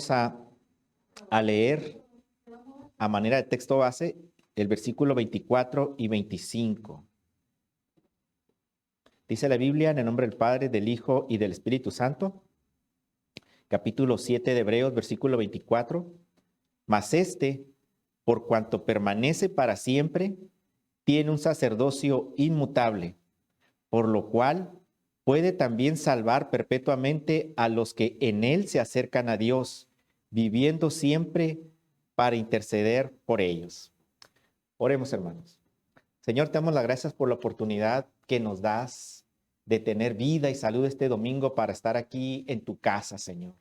vamos a leer a manera de texto base el versículo 24 y 25. Dice la Biblia, en el nombre del Padre, del Hijo y del Espíritu Santo, capítulo 7 de Hebreos, versículo 24. Mas por cuanto permanece para siempre, tiene un sacerdocio inmutable, por lo cual puede también salvar perpetuamente a los que en él se acercan a Dios, viviendo siempre para interceder por ellos. Oremos, hermanos. Señor, te damos las gracias por la oportunidad que nos das de tener vida y salud este domingo para estar aquí en tu casa, Señor.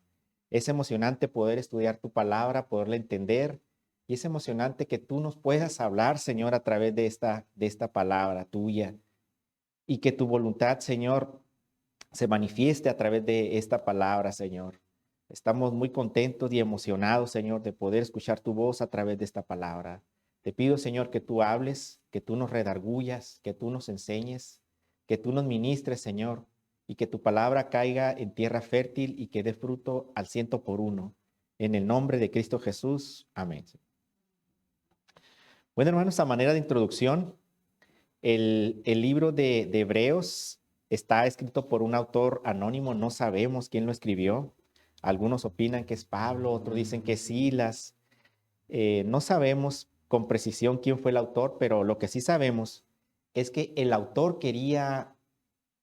Es emocionante poder estudiar tu palabra, poderla entender, y es emocionante que tú nos puedas hablar, Señor, a través de esta palabra tuya, y que tu voluntad, Señor, se manifieste a través de esta palabra, Señor. Estamos muy contentos y emocionados, Señor, de poder escuchar tu voz a través de esta palabra. Te pido, Señor, que tú hables, que tú nos redargullas, que tú nos enseñes, que tú nos ministres, Señor, y que tu palabra caiga en tierra fértil y que dé fruto al 100%. En el nombre de Cristo Jesús. Amén. Bueno, hermanos, a manera de introducción, el libro de Hebreos está escrito por un autor anónimo, no sabemos quién lo escribió. Algunos opinan que es Pablo, otros dicen que es Silas. No sabemos con precisión quién fue el autor, pero lo que sí sabemos es que el autor quería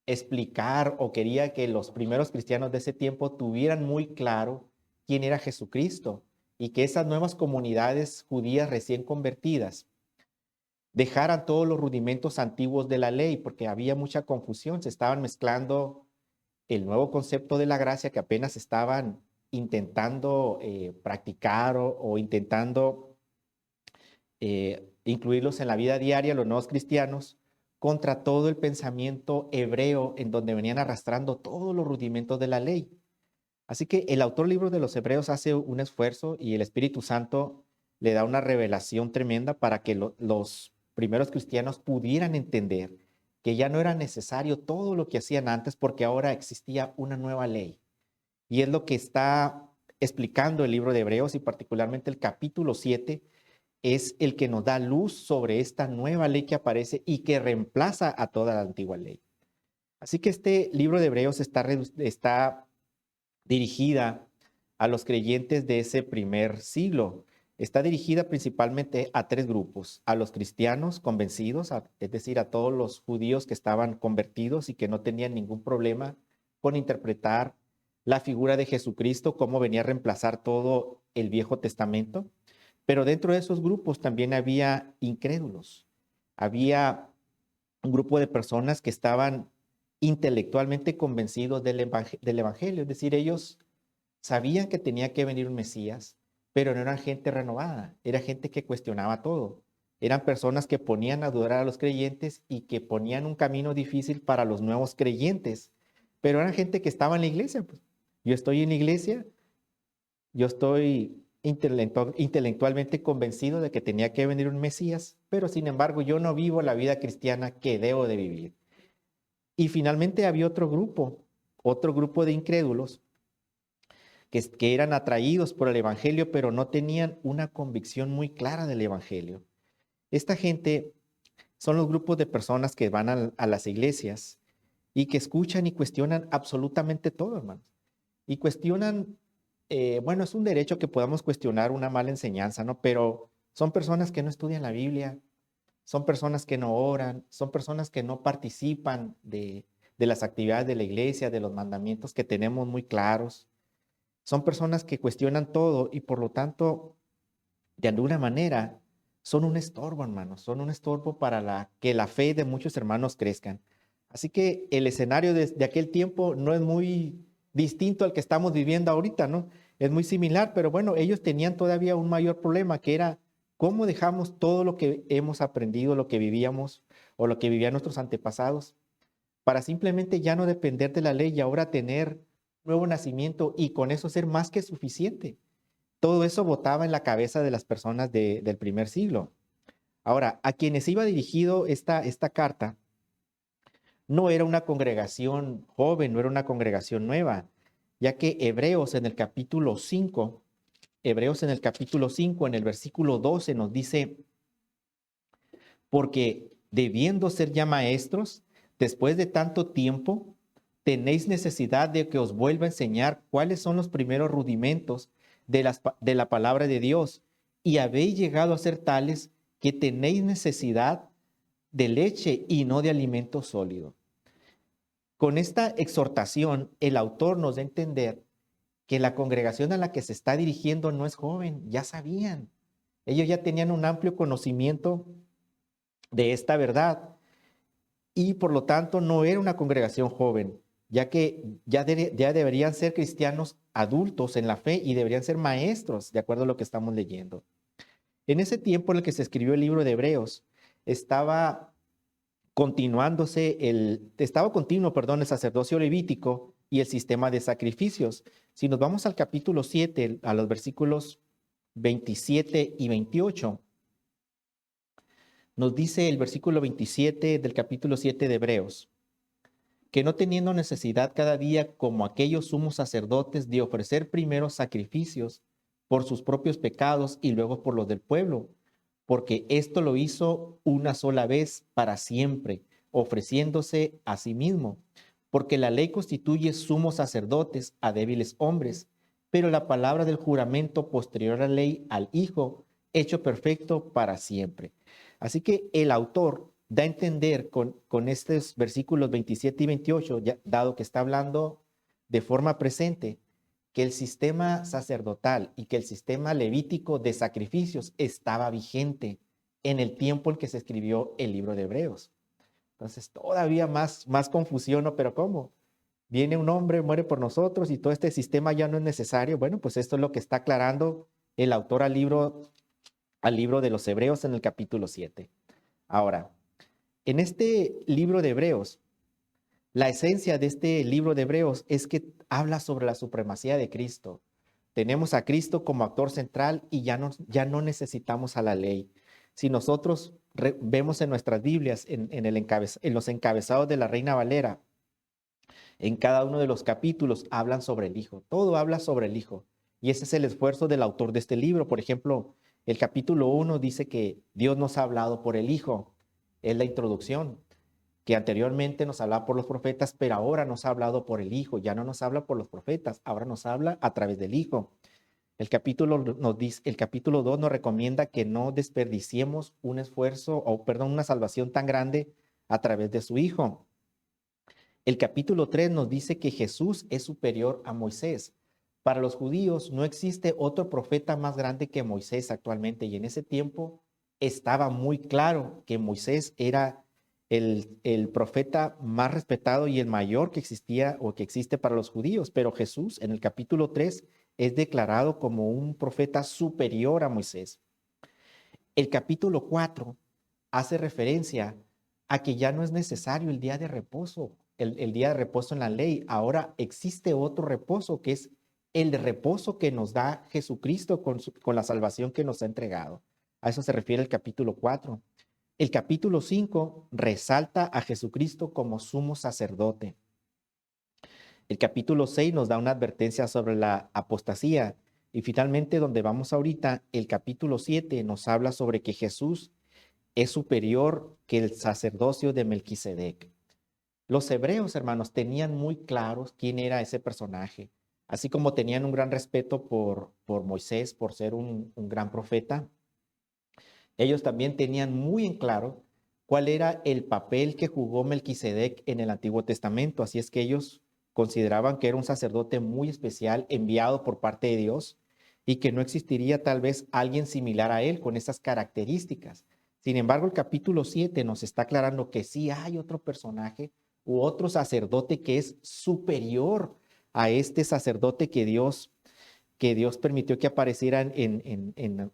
explicar o quería que los primeros cristianos de ese tiempo tuvieran muy claro quién era Jesucristo y que esas nuevas comunidades judías recién convertidas dejaran todos los rudimentos antiguos de la ley, porque había mucha confusión, se estaban mezclando el nuevo concepto de la gracia que apenas estaban intentando practicar o intentando incluirlos en la vida diaria, los nuevos cristianos, contra todo el pensamiento hebreo en donde venían arrastrando todos los rudimentos de la ley. Así que el autor del libro de los Hebreos hace un esfuerzo y el Espíritu Santo le da una revelación tremenda para que los primeros cristianos pudieran entender que ya no era necesario todo lo que hacían antes porque ahora existía una nueva ley. Y es lo que está explicando el libro de Hebreos y particularmente el capítulo 7 es el que nos da luz sobre esta nueva ley que aparece y que reemplaza a toda la antigua ley. Así que este libro de Hebreos está dirigida a los creyentes de ese primer siglo. Está dirigida principalmente a tres grupos: a los cristianos convencidos, es decir, a todos los judíos que estaban convertidos y que no tenían ningún problema con interpretar la figura de Jesucristo, cómo venía a reemplazar todo el Viejo Testamento. Pero dentro de esos grupos también había incrédulos. Había un grupo de personas que estaban intelectualmente convencidos del evangelio, es decir, ellos sabían que tenía que venir un Mesías, pero no eran gente renovada, era gente que cuestionaba todo. Eran personas que ponían a dudar a los creyentes y que ponían un camino difícil para los nuevos creyentes, pero eran gente que estaba en la iglesia. Pues. Yo estoy en la iglesia, yo estoy intelectualmente convencido de que tenía que venir un Mesías, pero sin embargo yo no vivo la vida cristiana que debo de vivir. Y finalmente había otro grupo de incrédulos que eran atraídos por el evangelio, pero no tenían una convicción muy clara del evangelio. Esta gente son los grupos de personas que van a las iglesias y que escuchan y cuestionan absolutamente todo, hermanos. Y cuestionan, bueno, es un derecho que podamos cuestionar una mala enseñanza, ¿no? Pero son personas que no estudian la Biblia, son personas que no oran, son personas que no participan de las actividades de la iglesia, de los mandamientos que tenemos muy claros. Son personas que cuestionan todo y por lo tanto, de alguna manera, son un estorbo, hermanos, son un estorbo para que la fe de muchos hermanos crezcan. Así que el escenario de aquel tiempo no es muy distinto al que estamos viviendo ahorita, ¿no? Es muy similar, pero bueno, ellos tenían todavía un mayor problema, que era cómo dejamos todo lo que hemos aprendido, lo que vivíamos o lo que vivían nuestros antepasados, para simplemente ya no depender de la ley y ahora tener nuevo nacimiento y con eso ser más que suficiente. Todo eso botaba en la cabeza de las personas del primer siglo. Ahora, a quienes iba dirigido esta carta, no era una congregación joven, no era una congregación nueva, ya que Hebreos en el capítulo 5 Hebreos en el capítulo 5, en el versículo 12 nos dice, porque debiendo ser ya maestros, después de tanto tiempo, tenéis necesidad de que os vuelva a enseñar cuáles son los primeros rudimentos de la palabra de Dios, y habéis llegado a ser tales que tenéis necesidad de leche y no de alimento sólido. Con esta exhortación, el autor nos da a entender que la congregación a la que se está dirigiendo no es joven, ya sabían. Ellos ya tenían un amplio conocimiento de esta verdad y por lo tanto no era una congregación joven, ya que ya deberían ser cristianos adultos en la fe y deberían ser maestros, de acuerdo a lo que estamos leyendo. En ese tiempo en el que se escribió el libro de Hebreos, estaba continuo, el sacerdocio levítico y el sistema de sacrificios. Si nos vamos al capítulo 7, a los versículos 27 y 28, nos dice el versículo 27 del capítulo 7 de Hebreos, que no teniendo necesidad cada día como aquellos sumos sacerdotes de ofrecer primero sacrificios por sus propios pecados y luego por los del pueblo, porque esto lo hizo una sola vez para siempre, ofreciéndose a sí mismo, porque la ley constituye sumos sacerdotes a débiles hombres, pero la palabra del juramento posterior a la ley al Hijo, hecho perfecto para siempre. Así que el autor da a entender con estos versículos 27 y 28, dado que está hablando de forma presente, que el sistema sacerdotal y que el sistema levítico de sacrificios estaba vigente en el tiempo en que se escribió el libro de Hebreos. Entonces, todavía más confusión, ¿no? Pero ¿cómo? Viene un hombre, muere por nosotros y todo este sistema ya no es necesario. Bueno, pues esto es lo que está aclarando el autor al libro de los Hebreos en el capítulo 7. Ahora, en este libro de Hebreos, la esencia de este libro de Hebreos es que habla sobre la supremacía de Cristo. Tenemos a Cristo como actor central y ya no necesitamos a la ley. Si nosotros vemos en nuestras Biblias, en los encabezados de la Reina Valera, en cada uno de los capítulos hablan sobre el Hijo. Todo habla sobre el Hijo. Y ese es el esfuerzo del autor de este libro. Por ejemplo, el capítulo 1 dice que Dios nos ha hablado por el Hijo. Es la introducción, que anteriormente nos hablaba por los profetas, pero ahora nos ha hablado por el Hijo. Ya no nos habla por los profetas, ahora nos habla a través del Hijo. El capítulo 2 nos recomienda que no desperdiciemos un esfuerzo, una salvación tan grande a través de su Hijo. El capítulo 3 nos dice que Jesús es superior a Moisés. Para los judíos no existe otro profeta más grande que Moisés actualmente, y en ese tiempo estaba muy claro que Moisés era el profeta más respetado y el mayor que existía o que existe para los judíos, pero Jesús en el capítulo 3 es declarado como un profeta superior a Moisés. El capítulo 4 hace referencia a que ya no es necesario el día de reposo, el día de reposo en la ley. Ahora existe otro reposo que es el de reposo que nos da Jesucristo con la salvación que nos ha entregado. A eso se refiere el capítulo 4. El capítulo 5 resalta a Jesucristo como sumo sacerdote. El capítulo 6 nos da una advertencia sobre la apostasía. Y finalmente, donde vamos ahorita, el capítulo 7 nos habla sobre que Jesús es superior que el sacerdocio de Melquisedec. Los hebreos, hermanos, tenían muy claros quién era ese personaje. Así como tenían un gran respeto por Moisés, por ser un gran profeta, ellos también tenían muy en claro cuál era el papel que jugó Melquisedec en el Antiguo Testamento. Así es que ellos consideraban que era un sacerdote muy especial, enviado por parte de Dios, y que no existiría tal vez alguien similar a él con esas características. Sin embargo, el capítulo 7 nos está aclarando que sí hay otro personaje u otro sacerdote que es superior a este sacerdote que Dios permitió que apareciera en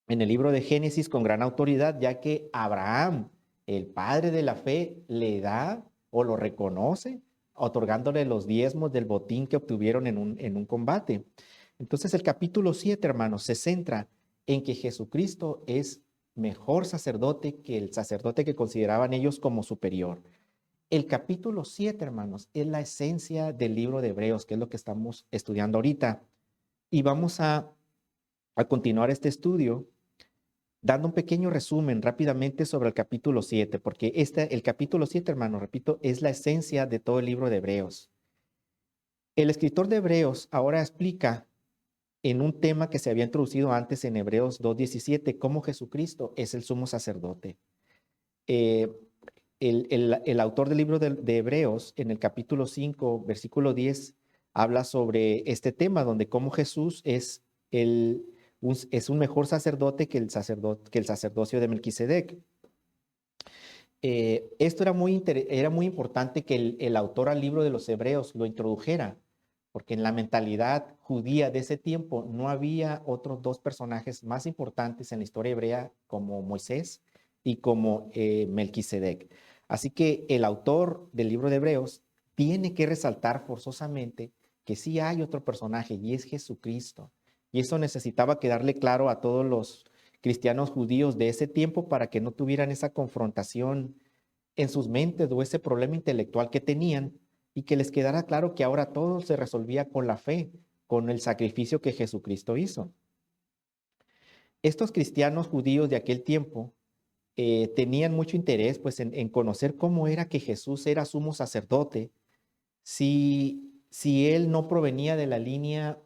el libro de Génesis con gran autoridad, ya que Abraham, el padre de la fe, le da o lo reconoce, otorgándole los diezmos del botín que obtuvieron en un combate. Entonces el capítulo 7, hermanos, se centra en que Jesucristo es mejor sacerdote que el sacerdote que consideraban ellos como superior. El capítulo 7, hermanos, es la esencia del libro de Hebreos, que es lo que estamos estudiando ahorita. Y vamos a a continuar este estudio dando un pequeño resumen rápidamente sobre el capítulo 7, porque el capítulo 7, hermano, repito, es la esencia de todo el libro de Hebreos. El escritor de Hebreos ahora explica en un tema que se había introducido antes en Hebreos 2:17, cómo Jesucristo es el sumo sacerdote. Eh, el autor del libro de Hebreos, en el capítulo 5, versículo 10, habla sobre este tema, donde cómo Jesús es un mejor sacerdote que el sacerdocio de Melquisedec. Esto era muy importante que el autor al libro de los Hebreos lo introdujera, porque en la mentalidad judía de ese tiempo no había otros dos personajes más importantes en la historia hebrea como Moisés y como Melquisedec. Así que el autor del libro de Hebreos tiene que resaltar forzosamente que sí hay otro personaje y es Jesucristo. Y eso necesitaba quedarle claro a todos los cristianos judíos de ese tiempo para que no tuvieran esa confrontación en sus mentes o ese problema intelectual que tenían y que les quedara claro que ahora todo se resolvía con la fe, con el sacrificio que Jesucristo hizo. Estos cristianos judíos de aquel tiempo tenían mucho interés pues en conocer cómo era que Jesús era sumo sacerdote si él no provenía de la línea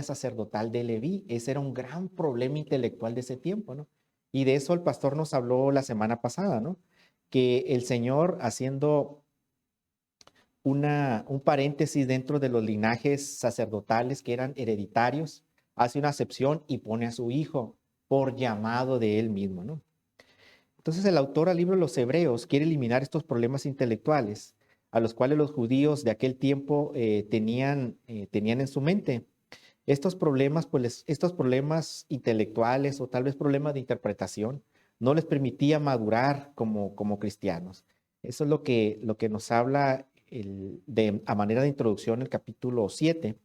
sacerdotal de Leví. Ese era un gran problema intelectual de ese tiempo, ¿no? Y de eso el pastor nos habló la semana pasada, ¿no? Que el Señor, haciendo un paréntesis dentro de los linajes sacerdotales que eran hereditarios, hace una acepción y pone a su hijo por llamado de él mismo, ¿no? Entonces el autor al libro de los Hebreos quiere eliminar estos problemas intelectuales a los cuales los judíos de aquel tiempo tenían en su mente. Estos problemas, pues estos problemas intelectuales o tal vez problemas de interpretación no les permitía madurar como cristianos. Eso es lo que nos habla a manera de introducción el capítulo 7.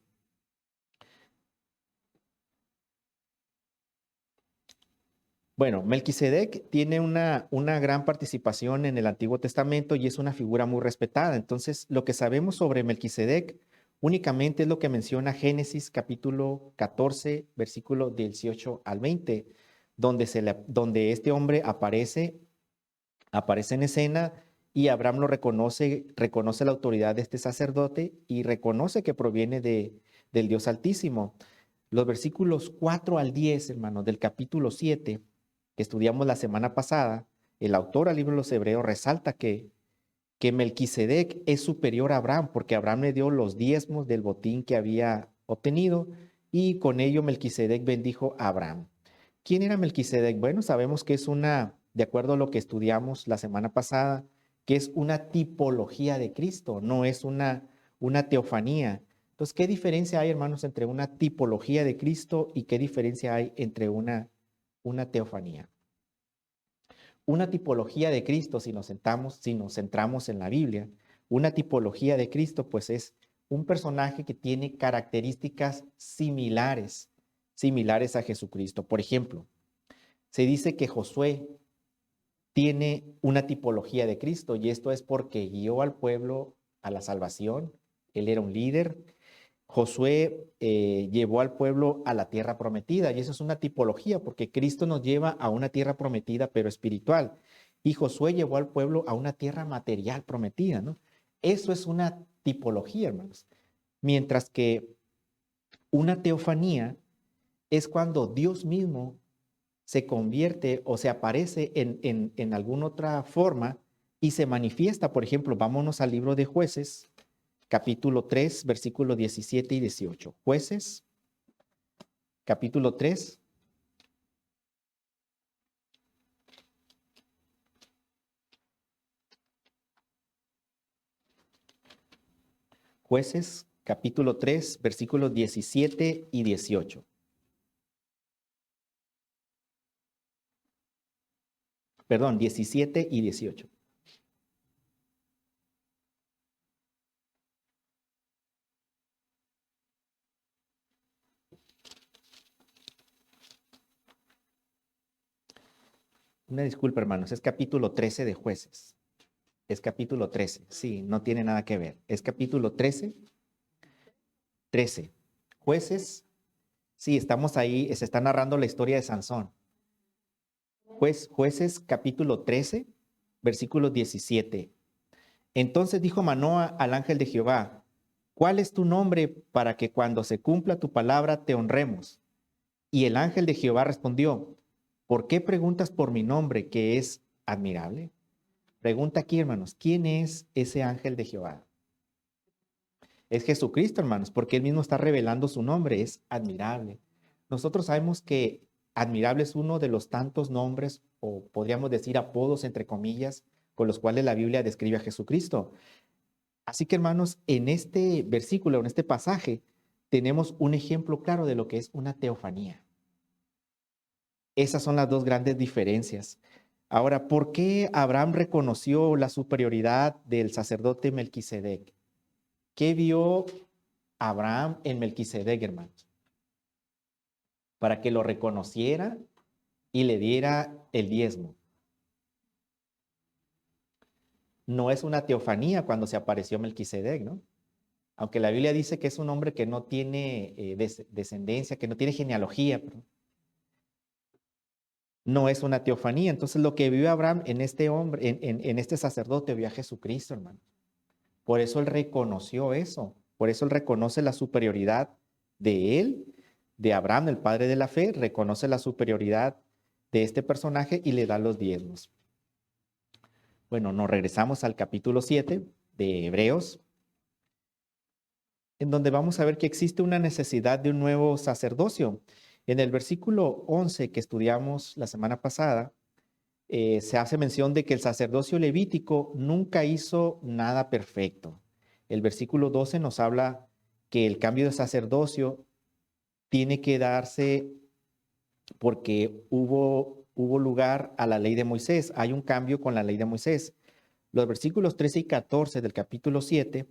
Bueno, Melquisedec tiene una gran participación en el Antiguo Testamento y es una figura muy respetada. Entonces, lo que sabemos sobre Melquisedec únicamente es lo que menciona Génesis capítulo 14, versículo 18 al 20, donde este hombre aparece en escena y Abraham lo reconoce la autoridad de este sacerdote y reconoce que proviene del Dios Altísimo. Los versículos 4 al 10, hermanos, del capítulo 7, que estudiamos la semana pasada, el autor al libro de los Hebreos resalta que Melquisedec es superior a Abraham, porque Abraham le dio los diezmos del botín que había obtenido y con ello Melquisedec bendijo a Abraham. ¿Quién era Melquisedec? Bueno, sabemos que de acuerdo a lo que estudiamos la semana pasada, que es una tipología de Cristo, no es una teofanía. Entonces, ¿qué diferencia hay, hermanos, entre una tipología de Cristo y qué diferencia hay entre una teofanía? Una tipología de Cristo, si nos centramos en la Biblia, una tipología de Cristo, pues es un personaje que tiene características similares a Jesucristo. Por ejemplo, se dice que Josué tiene una tipología de Cristo y esto es porque guió al pueblo a la salvación. Él era un líder. Josué llevó al pueblo a la tierra prometida y eso es una tipología porque Cristo nos lleva a una tierra prometida pero espiritual y Josué llevó al pueblo a una tierra material prometida, ¿no? Eso es una tipología, hermanos. Mientras que una teofanía es cuando Dios mismo se convierte o se aparece en alguna otra forma y se manifiesta. Por ejemplo, vámonos al libro de Jueces, capítulo 3, versículos 17 y 18. Jueces, capítulo 3. Jueces, capítulo 3, versículos 17 y 18. Perdón, 17 y 18. Una disculpa, hermanos, es capítulo 13 de Jueces. Es capítulo 13, sí, no tiene nada que ver. Es capítulo 13. Jueces Sí, estamos ahí, se está narrando la historia de Sansón. Jueces capítulo 13, versículo 17. Entonces dijo Manoa al ángel de Jehová, ¿cuál es tu nombre para que cuando se cumpla tu palabra te honremos? Y el ángel de Jehová respondió, ¿por qué preguntas por mi nombre que es admirable? Pregunta aquí, hermanos, ¿quién es ese ángel de Jehová? Es Jesucristo, hermanos, porque él mismo está revelando su nombre, es admirable. Nosotros sabemos que admirable es uno de los tantos nombres, o podríamos decir apodos, entre comillas, con los cuales la Biblia describe a Jesucristo. Así que, hermanos, en este versículo, en este pasaje, tenemos un ejemplo claro de lo que es una teofanía. Esas son las dos grandes diferencias. Ahora, ¿por qué Abraham reconoció la superioridad del sacerdote Melquisedec? ¿Qué vio Abraham en Melquisedec, hermanos? Para que lo reconociera y le diera el diezmo. No es una teofanía cuando se apareció Melquisedec, ¿no? Aunque la Biblia dice que es un hombre que no tiene descendencia, que no tiene genealogía, pero no es una teofanía. Entonces, lo que vio Abraham en este hombre, en este sacerdote, vio a Jesucristo, hermano. Por eso él reconoció eso. Por eso él reconoce la superioridad de él, de Abraham, el padre de la fe, reconoce la superioridad de este personaje y le da los diezmos. Bueno, nos regresamos al capítulo 7 de Hebreos, en donde vamos a ver que existe una necesidad de un nuevo sacerdocio. En el versículo 11 que estudiamos la semana pasada, se hace mención de que el sacerdocio levítico nunca hizo nada perfecto. El versículo 12 nos habla que el cambio de sacerdocio tiene que darse porque hubo lugar a la ley de Moisés. Hay un cambio con la ley de Moisés. Los versículos 13 y 14 del capítulo 7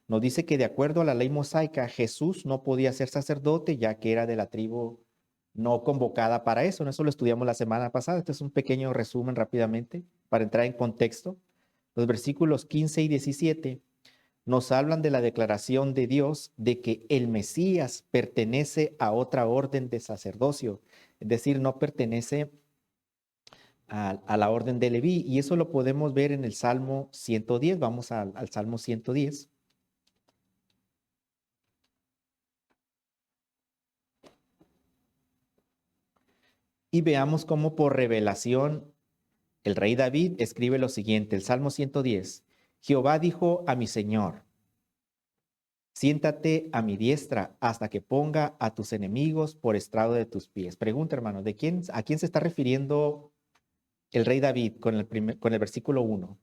nos dice que de acuerdo a la ley mosaica, Jesús no podía ser sacerdote ya que era de la tribu no convocada para eso. Eso lo estudiamos la semana pasada. Este es un pequeño resumen rápidamente para entrar en contexto. Los versículos 15 y 17 nos hablan de la declaración de Dios de que el Mesías pertenece a otra orden de sacerdocio, es decir, no pertenece a la orden de Leví. Y eso lo podemos ver en el Salmo 110. Vamos al Salmo 110. Y veamos cómo por revelación el rey David escribe lo siguiente, el Salmo 110. Jehová dijo a mi Señor, siéntate a mi diestra hasta que ponga a tus enemigos por estrado de tus pies. Pregunta, hermano, ¿a quién se está refiriendo el rey David con el versículo 1?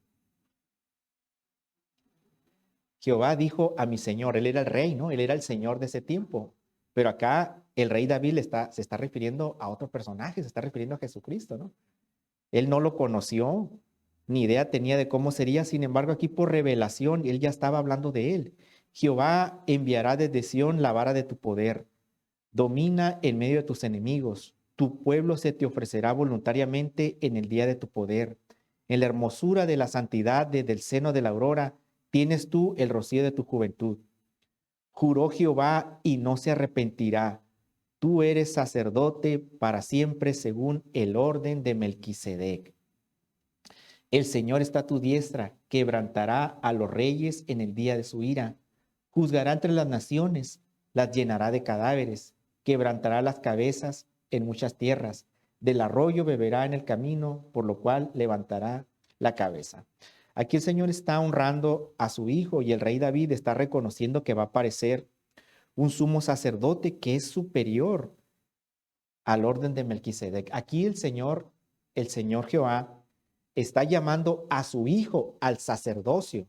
Jehová dijo a mi Señor, él era el rey, ¿no? Él era el Señor de ese tiempo. Pero acá el rey David se está refiriendo a otro personaje, se está refiriendo a Jesucristo, ¿no? Él no lo conoció, ni idea tenía de cómo sería. Sin embargo, aquí por revelación, él ya estaba hablando de él. Jehová enviará desde Sión la vara de tu poder. Domina en medio de tus enemigos. Tu pueblo se te ofrecerá voluntariamente en el día de tu poder. En la hermosura de la santidad desde el seno de la aurora, tienes tú el rocío de tu juventud. Juró Jehová y no se arrepentirá. Tú eres sacerdote para siempre según el orden de Melquisedec. El Señor está a tu diestra, quebrantará a los reyes en el día de su ira. Juzgará entre las naciones, las llenará de cadáveres, quebrantará las cabezas en muchas tierras. Del arroyo beberá en el camino, por lo cual levantará la cabeza. Aquí el Señor está honrando a su hijo y el rey David está reconociendo que va a aparecer un sumo sacerdote que es superior al orden de Melquisedec. Aquí el Señor Jehová, está llamando a su hijo al sacerdocio.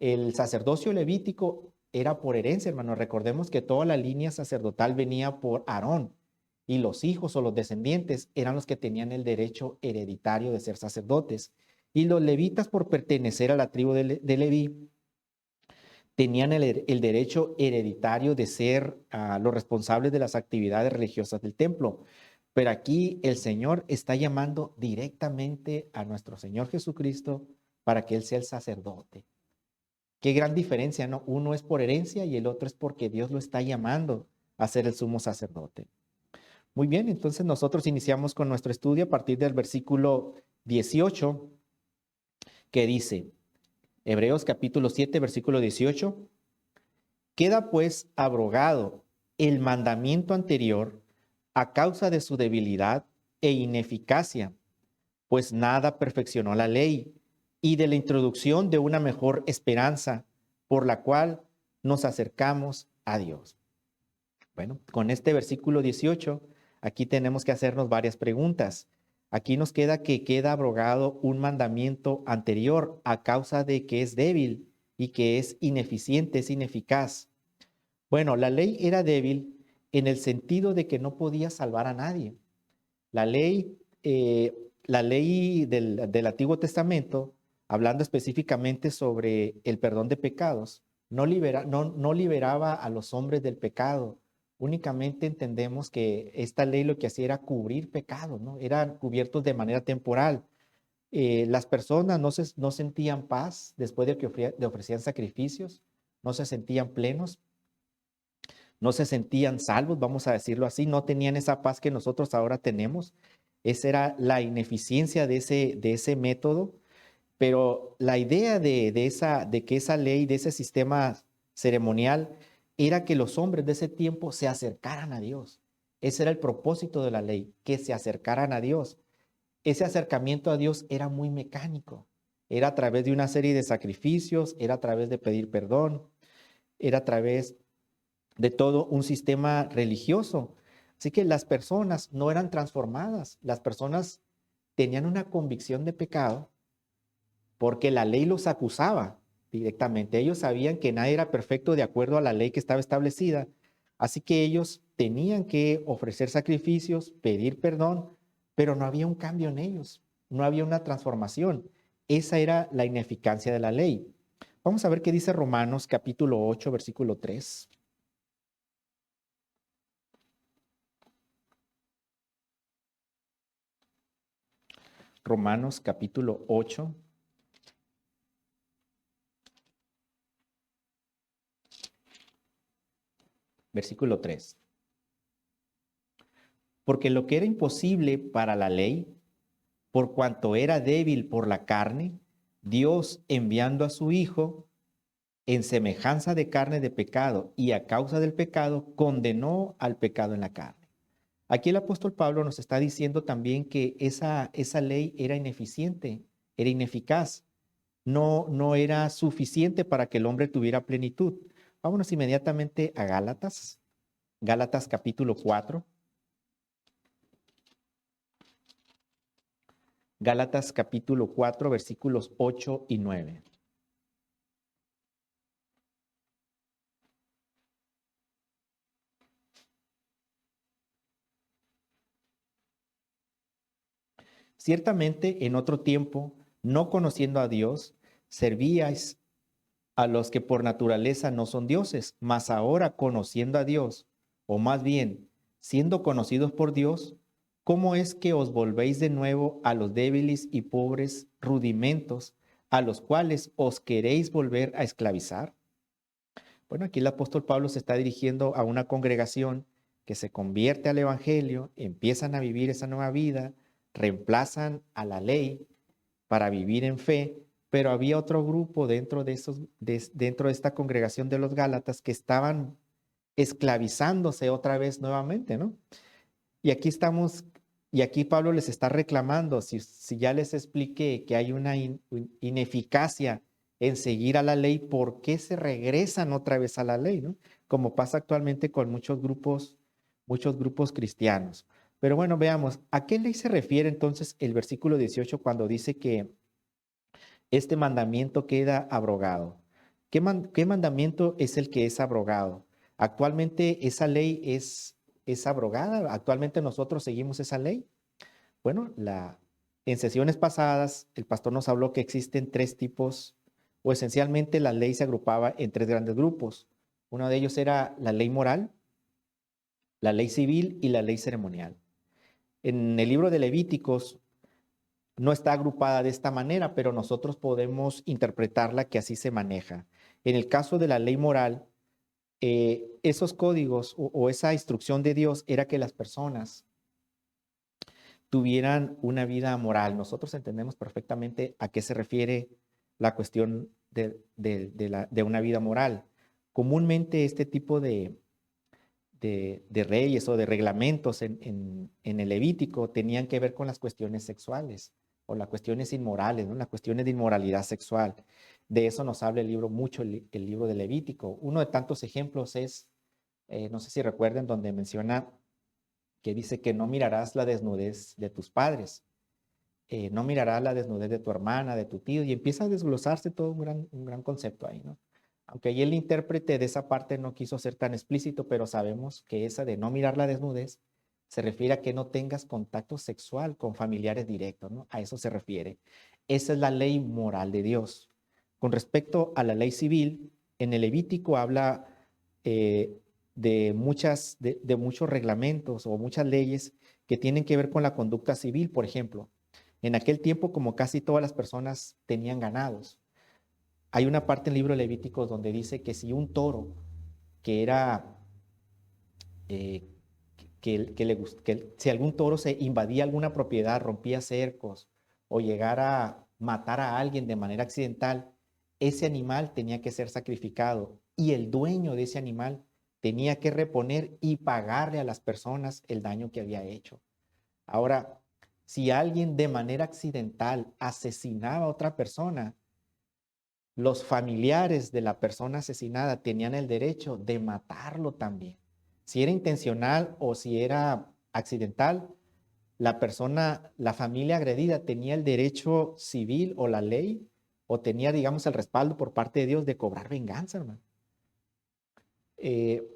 El sacerdocio levítico era por herencia, hermano. Recordemos que toda la línea sacerdotal venía por Aarón y los hijos o los descendientes eran los que tenían el derecho hereditario de ser sacerdotes. Y los levitas, por pertenecer a la tribu de Leví, tenían el derecho hereditario de ser los responsables de las actividades religiosas del templo. Pero aquí el Señor está llamando directamente a nuestro Señor Jesucristo para que Él sea el sacerdote. Qué gran diferencia, ¿no? Uno es por herencia y el otro es porque Dios lo está llamando a ser el sumo sacerdote. Muy bien, entonces nosotros iniciamos con nuestro estudio a partir del versículo 18, que dice, Hebreos capítulo 7, versículo 18, queda pues abrogado el mandamiento anterior a causa de su debilidad e ineficacia, pues nada perfeccionó la ley, y de la introducción de una mejor esperanza, por la cual nos acercamos a Dios. Bueno, con este versículo 18, aquí tenemos que hacernos varias preguntas. Aquí nos queda abrogado un mandamiento anterior a causa de que es débil y que es ineficiente, es ineficaz. Bueno, la ley era débil en el sentido de que no podía salvar a nadie. La ley, la ley del Antiguo Testamento, hablando específicamente sobre el perdón de pecados, no liberaba a los hombres del pecado. Únicamente entendemos que esta ley lo que hacía era cubrir pecados, ¿no? Eran cubiertos de manera temporal. Las personas no sentían paz después de que ofrecían sacrificios, no se sentían plenos, no se sentían salvos, vamos a decirlo así, no tenían esa paz que nosotros ahora tenemos. Esa era la ineficiencia de ese método, pero la idea de que esa ley, de ese sistema ceremonial, era que los hombres de ese tiempo se acercaran a Dios. Ese era el propósito de la ley, que se acercaran a Dios. Ese acercamiento a Dios era muy mecánico. Era a través de una serie de sacrificios, era a través de pedir perdón, era a través de todo un sistema religioso. Así que las personas no eran transformadas, las personas tenían una convicción de pecado porque la ley los acusaba directamente. Ellos sabían que nadie era perfecto de acuerdo a la ley que estaba establecida, así que ellos tenían que ofrecer sacrificios, pedir perdón, pero no había un cambio en ellos, no había una transformación. Esa era la ineficacia de la ley. Vamos a ver qué dice Romanos capítulo 8, versículo 3. Romanos capítulo 8, versículo 3. Porque lo que era imposible para la ley, por cuanto era débil por la carne, Dios enviando a su Hijo en semejanza de carne de pecado y a causa del pecado, condenó al pecado en la carne. Aquí el apóstol Pablo nos está diciendo también que esa ley era ineficiente, era ineficaz, no era suficiente para que el hombre tuviera plenitud. Vámonos inmediatamente a Gálatas, Gálatas capítulo 4. Gálatas capítulo 4, versículos 8 y 9. Ciertamente en otro tiempo, no conociendo a Dios, servíais a los que por naturaleza no son dioses, mas ahora conociendo a Dios, o más bien, siendo conocidos por Dios, ¿cómo es que os volvéis de nuevo a los débiles y pobres rudimentos a los cuales os queréis volver a esclavizar? Bueno, aquí el apóstol Pablo se está dirigiendo a una congregación que se convierte al evangelio, empiezan a vivir esa nueva vida, reemplazan a la ley para vivir en fe, pero había otro grupo dentro de esta congregación de los Gálatas que estaban esclavizándose otra vez nuevamente, ¿no? Y aquí estamos, y aquí Pablo les está reclamando, si ya les expliqué que hay una ineficacia en seguir a la ley, ¿por qué se regresan otra vez a la ley, ¿no? Como pasa actualmente con muchos grupos cristianos. Pero bueno, veamos, ¿a qué ley se refiere entonces el versículo 18 cuando dice que este mandamiento queda abrogado? ¿Qué mandamiento es el que es abrogado? Actualmente esa ley es abrogada. Actualmente nosotros seguimos esa ley. Bueno, en sesiones pasadas el pastor nos habló que existen tres tipos, o esencialmente la ley se agrupaba en tres grandes grupos. Uno de ellos era la ley moral, la ley civil y la ley ceremonial. En el libro de Levíticos no está agrupada de esta manera, pero nosotros podemos interpretarla que así se maneja. En el caso de la ley moral, esos códigos o esa instrucción de Dios era que las personas tuvieran una vida moral. Nosotros entendemos perfectamente a qué se refiere la cuestión de una vida moral. Comúnmente este tipo de reyes o de reglamentos en el Levítico tenían que ver con las cuestiones sexuales o las cuestiones inmorales, ¿no? Las cuestiones de inmoralidad sexual. De eso nos habla el libro mucho, el libro de Levítico. Uno de tantos ejemplos es, no sé si recuerden, donde menciona que dice que no mirarás la desnudez de tus padres, no mirarás la desnudez de tu hermana, de tu tío, y empieza a desglosarse todo un gran concepto ahí, ¿no? Aunque ahí el intérprete de esa parte no quiso ser tan explícito, pero sabemos que esa de no mirar la desnudez se refiere a que no tengas contacto sexual con familiares directos, ¿no? A eso se refiere. Esa es la ley moral de Dios. Con respecto a la ley civil, en el Levítico habla eh, de muchos reglamentos o muchas leyes que tienen que ver con la conducta civil. Por ejemplo, en aquel tiempo, como casi todas las personas tenían ganados, hay una parte en el libro de Levíticos donde dice que si un toro que era, eh, si algún toro se invadía alguna propiedad, rompía cercos o llegara a matar a alguien de manera accidental, ese animal tenía que ser sacrificado y el dueño de ese animal tenía que reponer y pagarle a las personas el daño que había hecho. Ahora, si alguien de manera accidental asesinaba a otra persona, los familiares de la persona asesinada tenían el derecho de matarlo también. Si era intencional o si era accidental, la persona, la familia agredida tenía el derecho civil o la ley o tenía, digamos, el respaldo por parte de Dios de cobrar venganza, hermano. Eh,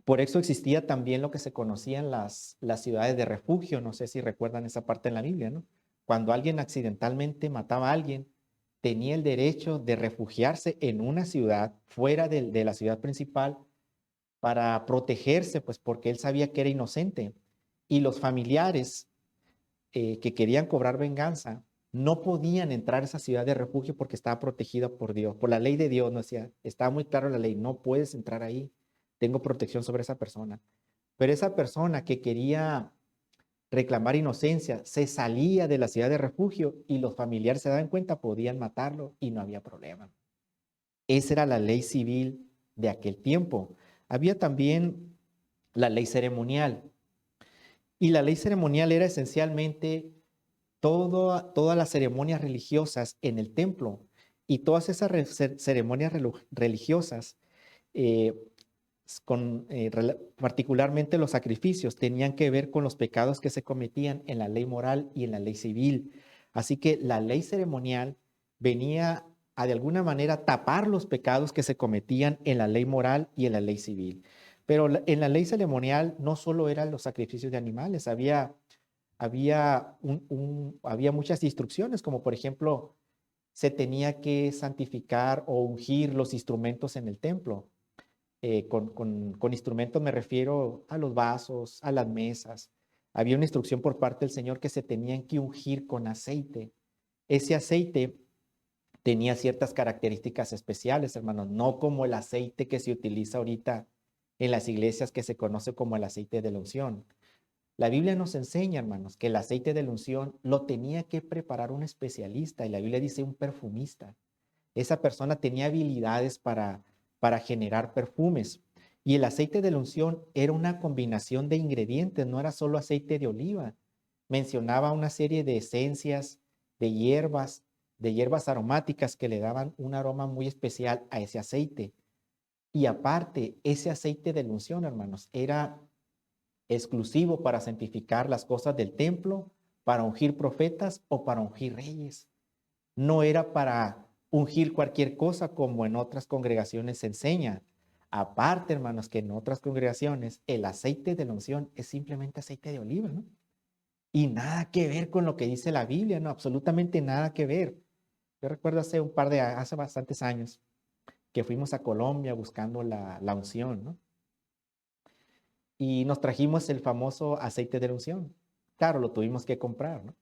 por eso existía también lo que se conocían las ciudades de refugio. No sé si recuerdan esa parte en la Biblia, ¿no? Cuando alguien accidentalmente mataba a alguien, tenía el derecho de refugiarse en una ciudad fuera de la ciudad principal para protegerse, pues porque él sabía que era inocente. Y los familiares que querían cobrar venganza no podían entrar a esa ciudad de refugio porque estaba protegida por Dios, por la ley de Dios. No decía, estaba muy claro la ley, no puedes entrar ahí, tengo protección sobre esa persona. Pero esa persona que quería reclamar inocencia se salía de la ciudad de refugio y los familiares se daban cuenta, podían matarlo y no había problema. Esa era la ley civil de aquel tiempo. Había también la ley ceremonial. Y la ley ceremonial era esencialmente todas las ceremonias religiosas en el templo. Y todas esas ceremonias religiosas, eh, particularmente los sacrificios, tenían que ver con los pecados que se cometían en la ley moral y en la ley civil. Así que la ley ceremonial venía a de alguna manera tapar los pecados que se cometían en la ley moral y en la ley civil. Pero en la ley ceremonial no solo eran los sacrificios de animales, había muchas instrucciones, como por ejemplo, se tenía que santificar o ungir los instrumentos en el templo. Con instrumentos me refiero a los vasos, a las mesas. Había una instrucción por parte del Señor que se tenían que ungir con aceite. Ese aceite tenía ciertas características especiales, hermanos, no como el aceite que se utiliza ahorita en las iglesias que se conoce como el aceite de la unción. La Biblia nos enseña, hermanos, que el aceite de la unción lo tenía que preparar un especialista y la Biblia dice un perfumista. Esa persona tenía habilidades para generar perfumes. Y el aceite de la unción era una combinación de ingredientes, no era solo aceite de oliva. Mencionaba una serie de esencias, de hierbas aromáticas que le daban un aroma muy especial a ese aceite. Y aparte, ese aceite de la unción, hermanos, era exclusivo para santificar las cosas del templo, para ungir profetas o para ungir reyes. No era para ungir cualquier cosa como en otras congregaciones se enseña. Aparte, hermanos, que en otras congregaciones el aceite de la unción es simplemente aceite de oliva, ¿no? Y nada que ver con lo que dice la Biblia, ¿no? Absolutamente nada que ver. Yo recuerdo hace bastantes años que fuimos a Colombia buscando la unción, ¿no? Y nos trajimos el famoso aceite de la unción. Claro, lo tuvimos que comprar, ¿no?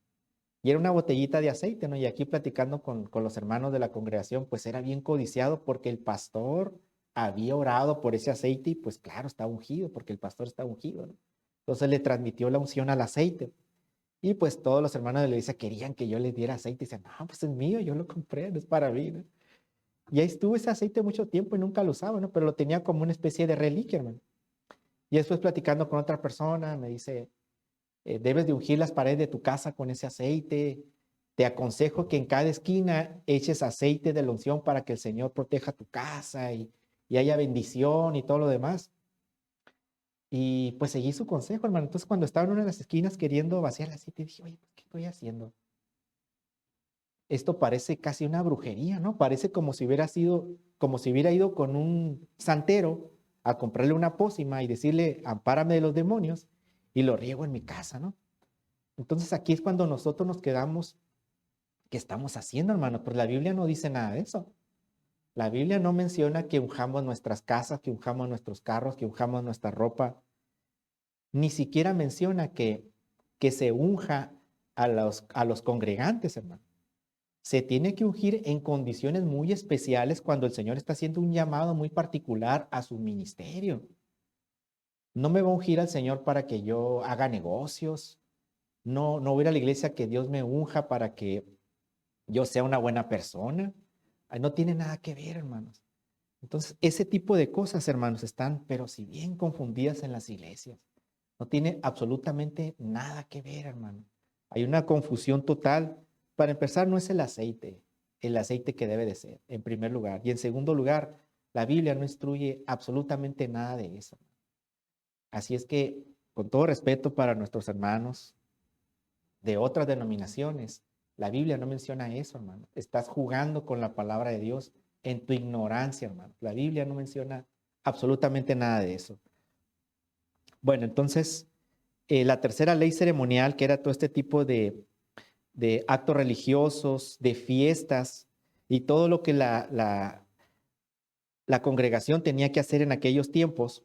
Y era una botellita de aceite, ¿no? Y aquí platicando con los hermanos de la congregación, pues era bien codiciado porque el pastor había orado por ese aceite y pues claro, está ungido porque el pastor está ungido, ¿no? Entonces le transmitió la unción al aceite. Y pues todos los hermanos de la iglesia querían que yo les diera aceite y decían, no, pues es mío, yo lo compré, no es para mí, ¿no? Y ahí estuvo ese aceite mucho tiempo y nunca lo usaba, ¿no? Pero lo tenía como una especie de reliquia, hermano. Y después platicando con otra persona, me dice, debes de ungir las paredes de tu casa con ese aceite. Te aconsejo que en cada esquina eches aceite de la unción para que el Señor proteja tu casa y haya bendición y todo lo demás. Y pues seguí su consejo, hermano. Entonces cuando estaba en una de las esquinas queriendo vaciar el aceite, dije, oye, ¿qué estoy haciendo? Esto parece casi una brujería, ¿no? Parece como si hubiera sido, como si hubiera ido con un santero a comprarle una pócima y decirle, ampárame de los demonios, y lo riego en mi casa, ¿no? Entonces aquí es cuando nosotros nos quedamos, ¿qué estamos haciendo, hermano? Pues la Biblia no dice nada de eso. La Biblia no menciona que unjamos nuestras casas, que unjamos nuestros carros, que unjamos nuestra ropa. Ni siquiera menciona que se unja a los congregantes, hermano. Se tiene que ungir en condiciones muy especiales cuando el Señor está haciendo un llamado muy particular a su ministerio. No me va a ungir al Señor para que yo haga negocios. No, no voy a ir a la iglesia que Dios me unja para que yo sea una buena persona. No tiene nada que ver, hermanos. Entonces, ese tipo de cosas, hermanos, están, pero si bien confundidas en las iglesias. No tiene absolutamente nada que ver, hermano. Hay una confusión total. Para empezar, no es el aceite que debe de ser, en primer lugar. Y en segundo lugar, la Biblia no instruye absolutamente nada de eso. Así es que, con todo respeto para nuestros hermanos de otras denominaciones, la Biblia no menciona eso, hermano. Estás jugando con la palabra de Dios en tu ignorancia, hermano. La Biblia no menciona absolutamente nada de eso. Bueno, entonces, la tercera ley ceremonial, que era todo este tipo de actos religiosos, de fiestas y todo lo que la congregación tenía que hacer en aquellos tiempos,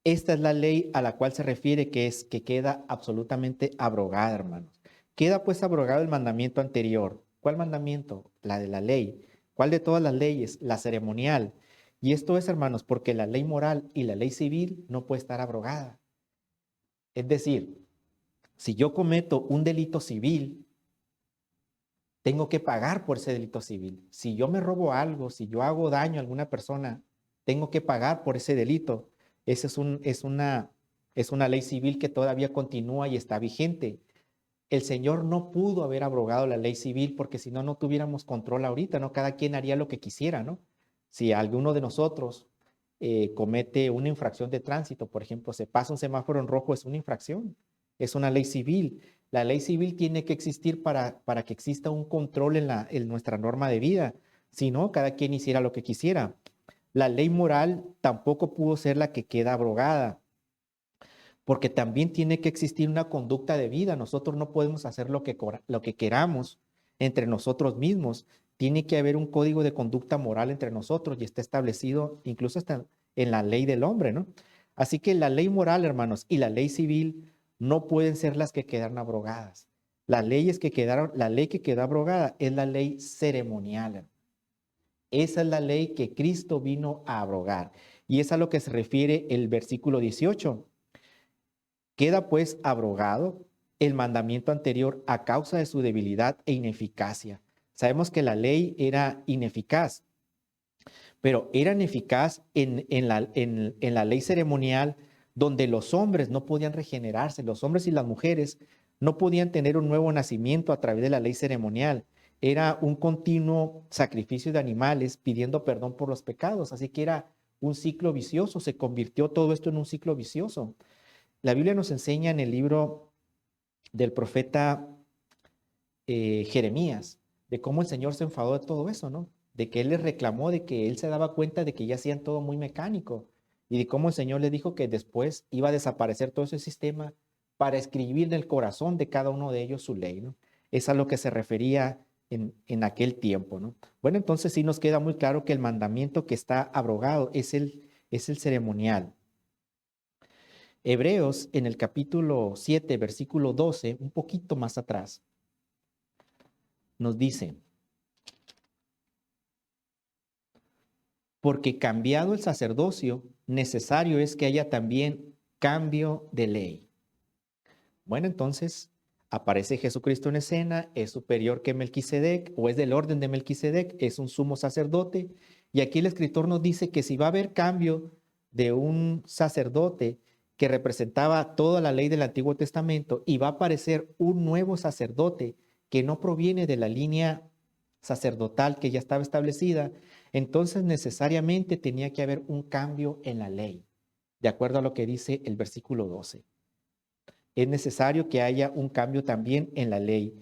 esta es la ley a la cual se refiere que es que queda absolutamente abrogada, hermanos. Queda pues abrogado el mandamiento anterior. ¿Cuál mandamiento? La de la ley. ¿Cuál de todas las leyes? La ceremonial. Y esto es, hermanos, porque la ley moral y la ley civil no puede estar abrogada. Es decir, si yo cometo un delito civil, tengo que pagar por ese delito civil. Si yo me robo algo, si yo hago daño a alguna persona, tengo que pagar por ese delito. Esa es una ley civil que todavía continúa y está vigente. El Señor no pudo haber abrogado la ley civil porque si no, no tuviéramos control ahorita, ¿no? Cada quien haría lo que quisiera, ¿no? Si alguno de nosotros comete una infracción de tránsito, por ejemplo, se pasa un semáforo en rojo, es una infracción, es una ley civil. La ley civil tiene que existir para que exista un control en nuestra norma de vida. Si no, cada quien hiciera lo que quisiera. La ley moral tampoco pudo ser la que queda abrogada, porque también tiene que existir una conducta de vida. Nosotros no podemos hacer lo que queramos entre nosotros mismos. Tiene que haber un código de conducta moral entre nosotros y está establecido incluso hasta en la ley del hombre, ¿no? Así que la ley moral, hermanos, y la ley civil no pueden ser las que quedaron abrogadas. La ley que quedó abrogada es la ley ceremonial. Esa es la ley que Cristo vino a abrogar. Y es a lo que se refiere el versículo 18. Queda pues abrogado el mandamiento anterior a causa de su debilidad e ineficacia. Sabemos que la ley era ineficaz, pero era ineficaz en la ley ceremonial donde los hombres no podían regenerarse, los hombres y las mujeres no podían tener un nuevo nacimiento a través de la ley ceremonial. Era un continuo sacrificio de animales pidiendo perdón por los pecados, así que era un ciclo vicioso, se convirtió todo esto en un ciclo vicioso. La Biblia nos enseña en el libro del profeta Jeremías de cómo el Señor se enfadó de todo eso, ¿no? De que Él les reclamó, de que Él se daba cuenta de que ya hacían todo muy mecánico y de cómo el Señor le dijo que después iba a desaparecer todo ese sistema para escribir en el corazón de cada uno de ellos su ley, ¿no? Es a lo que se refería en aquel tiempo, ¿no? Bueno, entonces sí nos queda muy claro que el mandamiento que está abrogado es el ceremonial. Hebreos en el capítulo 7, versículo 12, un poquito más atrás, nos dice, porque cambiado el sacerdocio, necesario es que haya también cambio de ley. Bueno, entonces aparece Jesucristo en escena, es superior que Melquisedec o es del orden de Melquisedec, es un sumo sacerdote. Y aquí el escritor nos dice que si va a haber cambio de un sacerdote que representaba toda la ley del Antiguo Testamento y va a aparecer un nuevo sacerdote que no proviene de la línea sacerdotal que ya estaba establecida, entonces necesariamente tenía que haber un cambio en la ley, de acuerdo a lo que dice el versículo 12. Es necesario que haya un cambio también en la ley.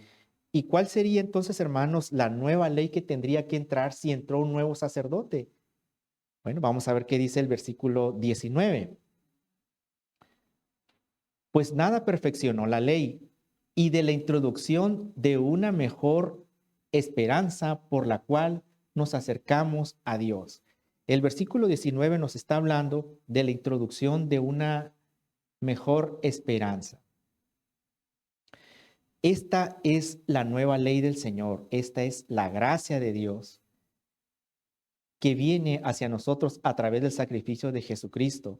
¿Y cuál sería entonces, hermanos, la nueva ley que tendría que entrar si entró un nuevo sacerdote? Bueno, vamos a ver qué dice el versículo 19. Pues nada perfeccionó la ley y de la introducción de una mejor esperanza por la cual nos acercamos a Dios. El versículo 19 nos está hablando de la introducción de una mejor esperanza. Esta es la nueva ley del Señor, esta es la gracia de Dios que viene hacia nosotros a través del sacrificio de Jesucristo.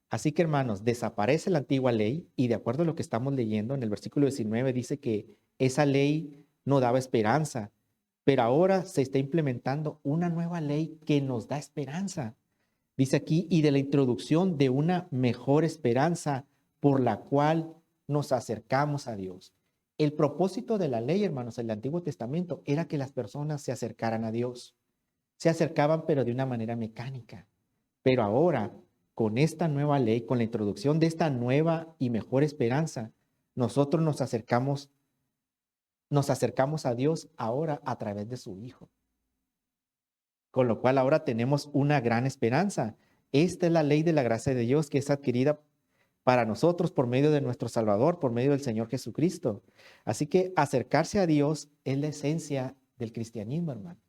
Así que hermanos, desaparece la antigua ley y de acuerdo a lo que estamos leyendo en el versículo 19 dice que esa ley no daba esperanza, pero ahora se está implementando una nueva ley que nos da esperanza. Dice aquí, y de la introducción de una mejor esperanza por la cual nos acercamos a Dios. El propósito de la ley, hermanos, en el Antiguo Testamento era que las personas se acercaran a Dios. Se acercaban, pero de una manera mecánica. Pero ahora, con esta nueva ley, con la introducción de esta nueva y mejor esperanza, nosotros nos acercamos a Dios ahora a través de su Hijo. Con lo cual ahora tenemos una gran esperanza. Esta es la ley de la gracia de Dios que es adquirida para nosotros por medio de nuestro Salvador, por medio del Señor Jesucristo. Así que acercarse a Dios es la esencia del cristianismo, hermano.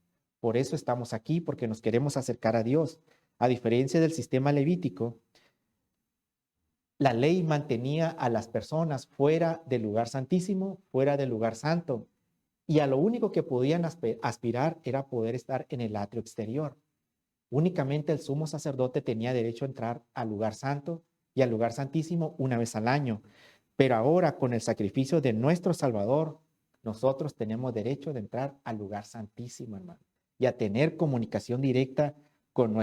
Por eso estamos aquí, porque nos queremos acercar a Dios. A diferencia del sistema levítico, la ley mantenía a las personas fuera del lugar santísimo, fuera del lugar santo, y a lo único que podían aspirar era poder estar en el atrio exterior. Únicamente el sumo sacerdote tenía derecho a entrar al lugar santo y al lugar santísimo una vez al año. Pero ahora, con el sacrificio de nuestro Salvador, nosotros tenemos derecho de entrar al lugar santísimo, hermano, y a tener comunicación directa con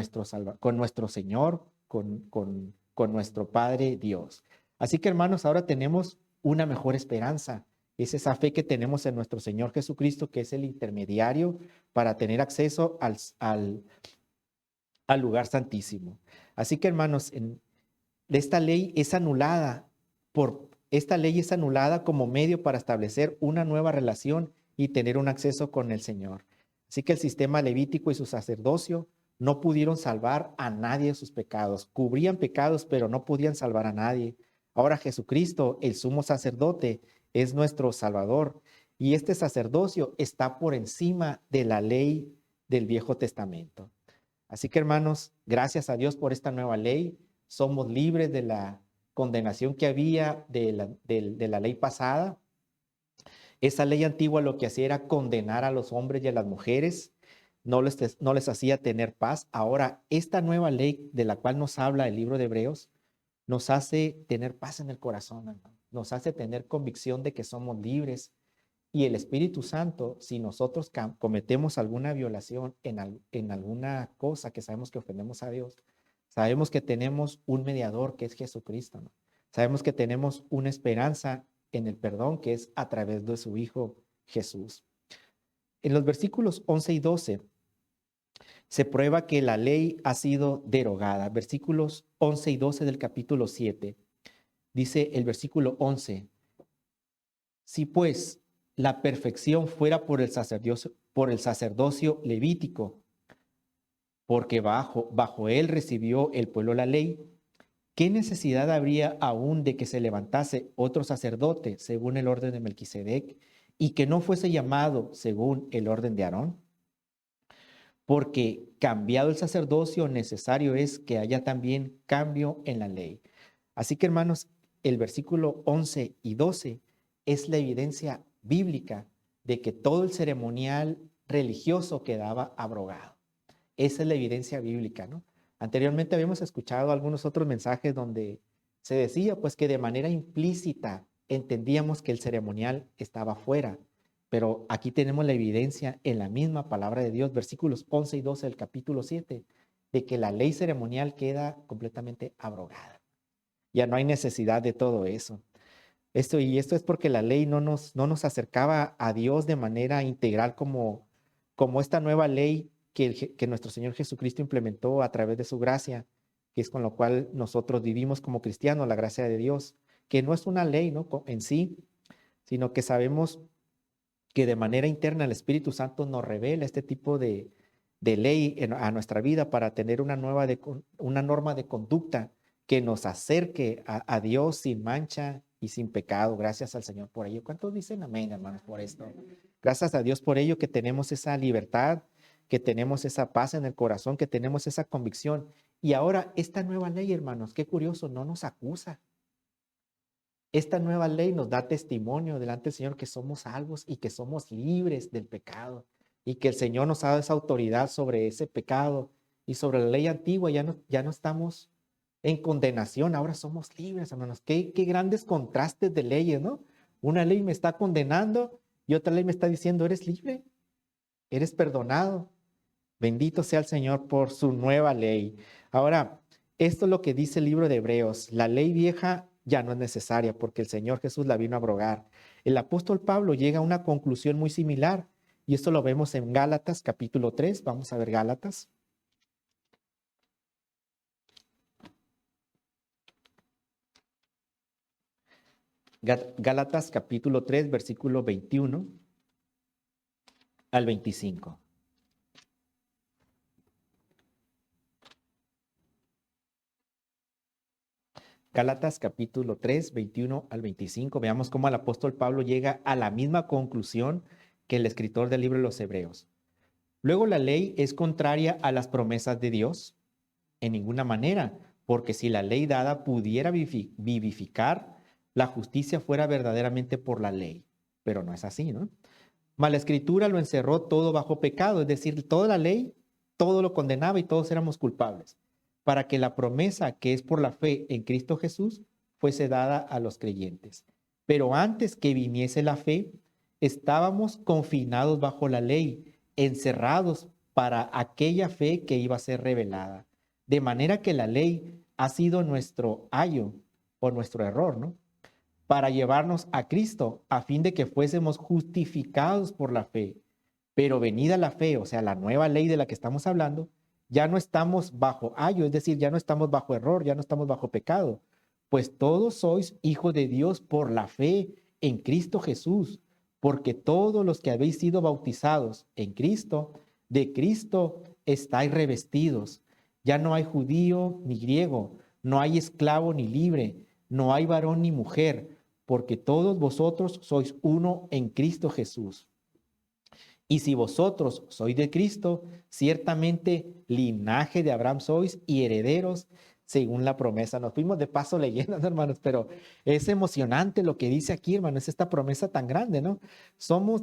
con nuestro Señor, con nuestro Padre Dios. Así que, hermanos, ahora tenemos una mejor esperanza. Es esa fe que tenemos en nuestro Señor Jesucristo, que es el intermediario para tener acceso al lugar santísimo. Así que, hermanos, esta ley es anulada como medio para establecer una nueva relación y tener un acceso con el Señor. Así que el sistema levítico y su sacerdocio no pudieron salvar a nadie de sus pecados. Cubrían pecados, pero no podían salvar a nadie. Ahora Jesucristo, el sumo sacerdote, es nuestro Salvador. Y este sacerdocio está por encima de la ley del Viejo Testamento. Así que, hermanos, gracias a Dios por esta nueva ley. Somos libres de la condenación que había de la ley pasada. Esa ley antigua lo que hacía era condenar a los hombres y a las mujeres, no les hacía tener paz. Ahora, esta nueva ley de la cual nos habla el libro de Hebreos, nos hace tener paz en el corazón, hermano. Nos hace tener convicción de que somos libres. Y el Espíritu Santo, si nosotros cometemos alguna violación en alguna cosa que sabemos que ofendemos a Dios, sabemos que tenemos un mediador que es Jesucristo, ¿no? Sabemos que tenemos una esperanza en el perdón que es a través de su Hijo Jesús. En los versículos 11 y 12 se prueba que la ley ha sido derogada. Versículos 11 y 12 del capítulo 7. Dice el versículo 11, si pues la perfección fuera por el sacerdocio levítico, porque bajo él recibió el pueblo la ley, ¿qué necesidad habría aún de que se levantase otro sacerdote según el orden de Melquisedec y que no fuese llamado según el orden de Aarón? Porque cambiado el sacerdocio, necesario es que haya también cambio en la ley. Así que, hermanos, el versículo 11 y 12 es la evidencia bíblica de que todo el ceremonial religioso quedaba abrogado. Esa es la evidencia bíblica, ¿no? Anteriormente habíamos escuchado algunos otros mensajes donde se decía pues que de manera implícita entendíamos que el ceremonial estaba fuera, pero aquí tenemos la evidencia en la misma palabra de Dios, versículos 11 y 12 del capítulo 7, de que la ley ceremonial queda completamente abrogada. Ya no hay necesidad de todo eso. Esto es porque la ley no nos acercaba a Dios de manera integral como esta nueva ley que nuestro Señor Jesucristo implementó a través de su gracia, que es con lo cual nosotros vivimos como cristianos, la gracia de Dios, que no es una ley, ¿no? En sí, sino que sabemos que de manera interna el Espíritu Santo nos revela este tipo de ley a nuestra vida para tener una norma de conducta que nos acerque a Dios sin mancha y sin pecado. Gracias al Señor por ello. ¿Cuántos dicen amén, hermanos, por esto? Gracias a Dios por ello que tenemos esa libertad, que tenemos esa paz en el corazón, que tenemos esa convicción. Y ahora esta nueva ley, hermanos, qué curioso, no nos acusa. Esta nueva ley nos da testimonio delante del Señor que somos salvos y que somos libres del pecado y que el Señor nos ha dado esa autoridad sobre ese pecado y sobre la ley antigua. Ya no estamos en condenación, ahora somos libres, hermanos. Qué grandes contrastes de leyes, ¿no? Una ley me está condenando y otra ley me está diciendo, eres libre, eres perdonado. Bendito sea el Señor por su nueva ley. Ahora, esto es lo que dice el libro de Hebreos. La ley vieja ya no es necesaria porque el Señor Jesús la vino a abrogar. El apóstol Pablo llega a una conclusión muy similar y esto lo vemos en Gálatas capítulo 3. Vamos a ver Gálatas. Gálatas capítulo 3, versículo 21 al 25. Gálatas capítulo 3, 21 al 25. Veamos cómo el apóstol Pablo llega a la misma conclusión que el escritor del libro de los Hebreos. Luego la ley es contraria a las promesas de Dios en ninguna manera, porque si la ley dada pudiera vivificar, la justicia fuera verdaderamente por la ley. Pero no es así, ¿no? Mas la escritura lo encerró todo bajo pecado, es decir, toda la ley, todo lo condenaba y todos éramos culpables, para que la promesa que es por la fe en Cristo Jesús fuese dada a los creyentes. Pero antes que viniese la fe, estábamos confinados bajo la ley, encerrados para aquella fe que iba a ser revelada. De manera que la ley ha sido nuestro ayo o nuestro error, ¿no? Para llevarnos a Cristo, a fin de que fuésemos justificados por la fe. Pero venida la fe, o sea, la nueva ley de la que estamos hablando, ya no estamos bajo ayo, es decir, ya no estamos bajo error, ya no estamos bajo pecado, pues todos sois hijos de Dios por la fe en Cristo Jesús, porque todos los que habéis sido bautizados en Cristo, de Cristo estáis revestidos. Ya no hay judío ni griego, no hay esclavo ni libre, no hay varón ni mujer, porque todos vosotros sois uno en Cristo Jesús. Y si vosotros sois de Cristo, ciertamente linaje de Abraham sois y herederos según la promesa. Nos fuimos de paso leyendo, ¿no, hermanos? Pero es emocionante lo que dice aquí, hermanos, es esta promesa tan grande, ¿no?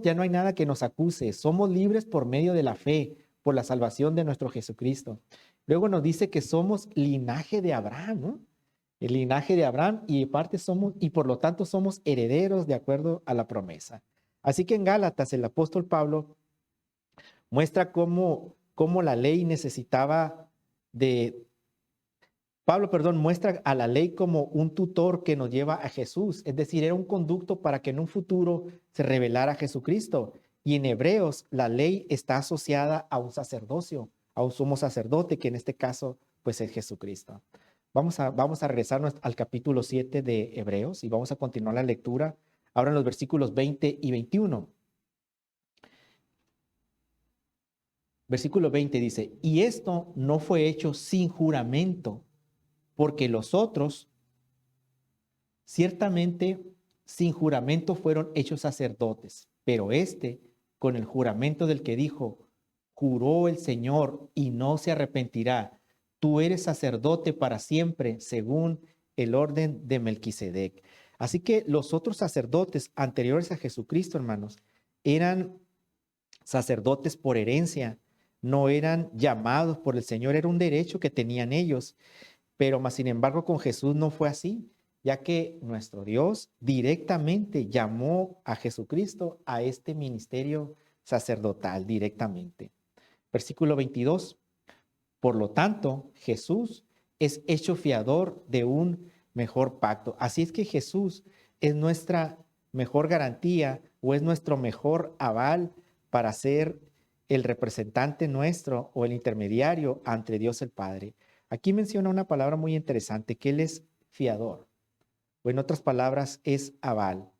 Ya no hay nada que nos acuse, somos libres por medio de la fe, por la salvación de nuestro Jesucristo. Luego nos dice que somos linaje de Abraham, ¿no? El linaje de Abraham y parte somos, y por lo tanto somos herederos de acuerdo a la promesa. Así que en Gálatas el apóstol Pablo muestra cómo la ley necesitaba muestra a la ley como un tutor que nos lleva a Jesús, es decir, era un conducto para que en un futuro se revelara Jesucristo. Y en Hebreos la ley está asociada a un sacerdocio, a un sumo sacerdote, que en este caso pues es Jesucristo. Vamos a regresarnos al capítulo 7 de Hebreos y vamos a continuar la lectura ahora en los versículos 20 y 21. Versículo 20 dice, y esto no fue hecho sin juramento, porque los otros ciertamente sin juramento fueron hechos sacerdotes, pero este, con el juramento del que dijo, juró el Señor y no se arrepentirá, tú eres sacerdote para siempre, según el orden de Melquisedec. Así que los otros sacerdotes anteriores a Jesucristo, hermanos, eran sacerdotes por herencia, no eran llamados por el Señor, era un derecho que tenían ellos. Pero más sin embargo con Jesús no fue así, ya que nuestro Dios directamente llamó a Jesucristo a este ministerio sacerdotal directamente. Versículo 22. Por lo tanto, Jesús es hecho fiador de un mejor pacto. Así es que Jesús es nuestra mejor garantía o es nuestro mejor aval para ser el representante nuestro o el intermediario ante Dios el Padre. Aquí menciona una palabra muy interesante, que Él es fiador, o en otras palabras, es aval.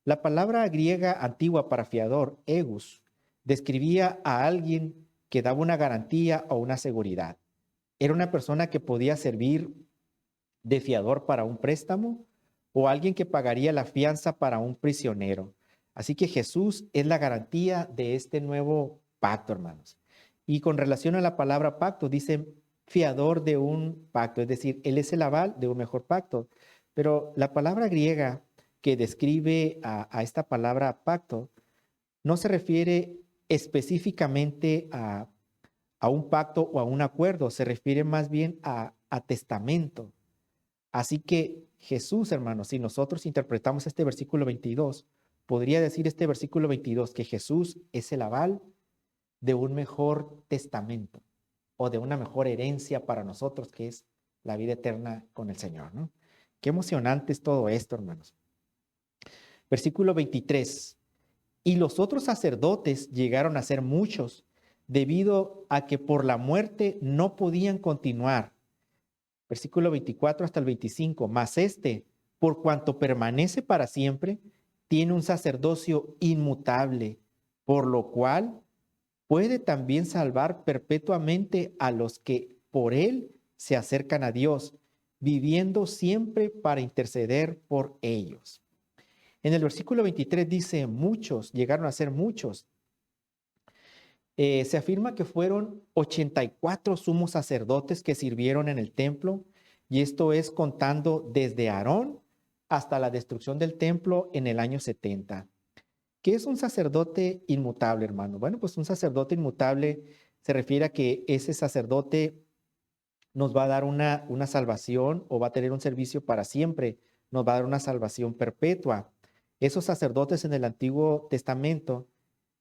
La palabra griega antigua para fiador, egus, describía a alguien que daba una garantía o una seguridad. Era una persona que podía servir de fiador para un préstamo o alguien que pagaría la fianza para un prisionero. Así que Jesús es la garantía de este nuevo pacto, hermanos. Y con relación a la palabra pacto, dice fiador de un pacto, es decir, Él es el aval de un mejor pacto. Pero la palabra griega que describe a esta palabra pacto no se refiere específicamente a un pacto o a un acuerdo, se refiere más bien a testamento. Así que Jesús, hermanos, si nosotros interpretamos este versículo 22, podría decir este versículo 22 que Jesús es el aval de un mejor testamento o de una mejor herencia para nosotros, que es la vida eterna con el Señor, ¿no? Qué emocionante es todo esto, hermanos. Versículo 23. Y los otros sacerdotes llegaron a ser muchos, debido a que por la muerte no podían continuar. Versículo 24 hasta el 25. Mas este, por cuanto permanece para siempre, tiene un sacerdocio inmutable, por lo cual puede también salvar perpetuamente a los que por él se acercan a Dios, viviendo siempre para interceder por ellos. En el versículo 23 dice, muchos, llegaron a ser muchos. Se afirma que fueron 84 sumos sacerdotes que sirvieron en el templo, y esto es contando desde Aarón hasta la destrucción del templo en el año 70. ¿Qué es un sacerdote inmutable, hermano? Bueno, pues un sacerdote inmutable se refiere a que ese sacerdote nos va a dar una salvación o va a tener un servicio para siempre, nos va a dar una salvación perpetua. Esos sacerdotes en el Antiguo Testamento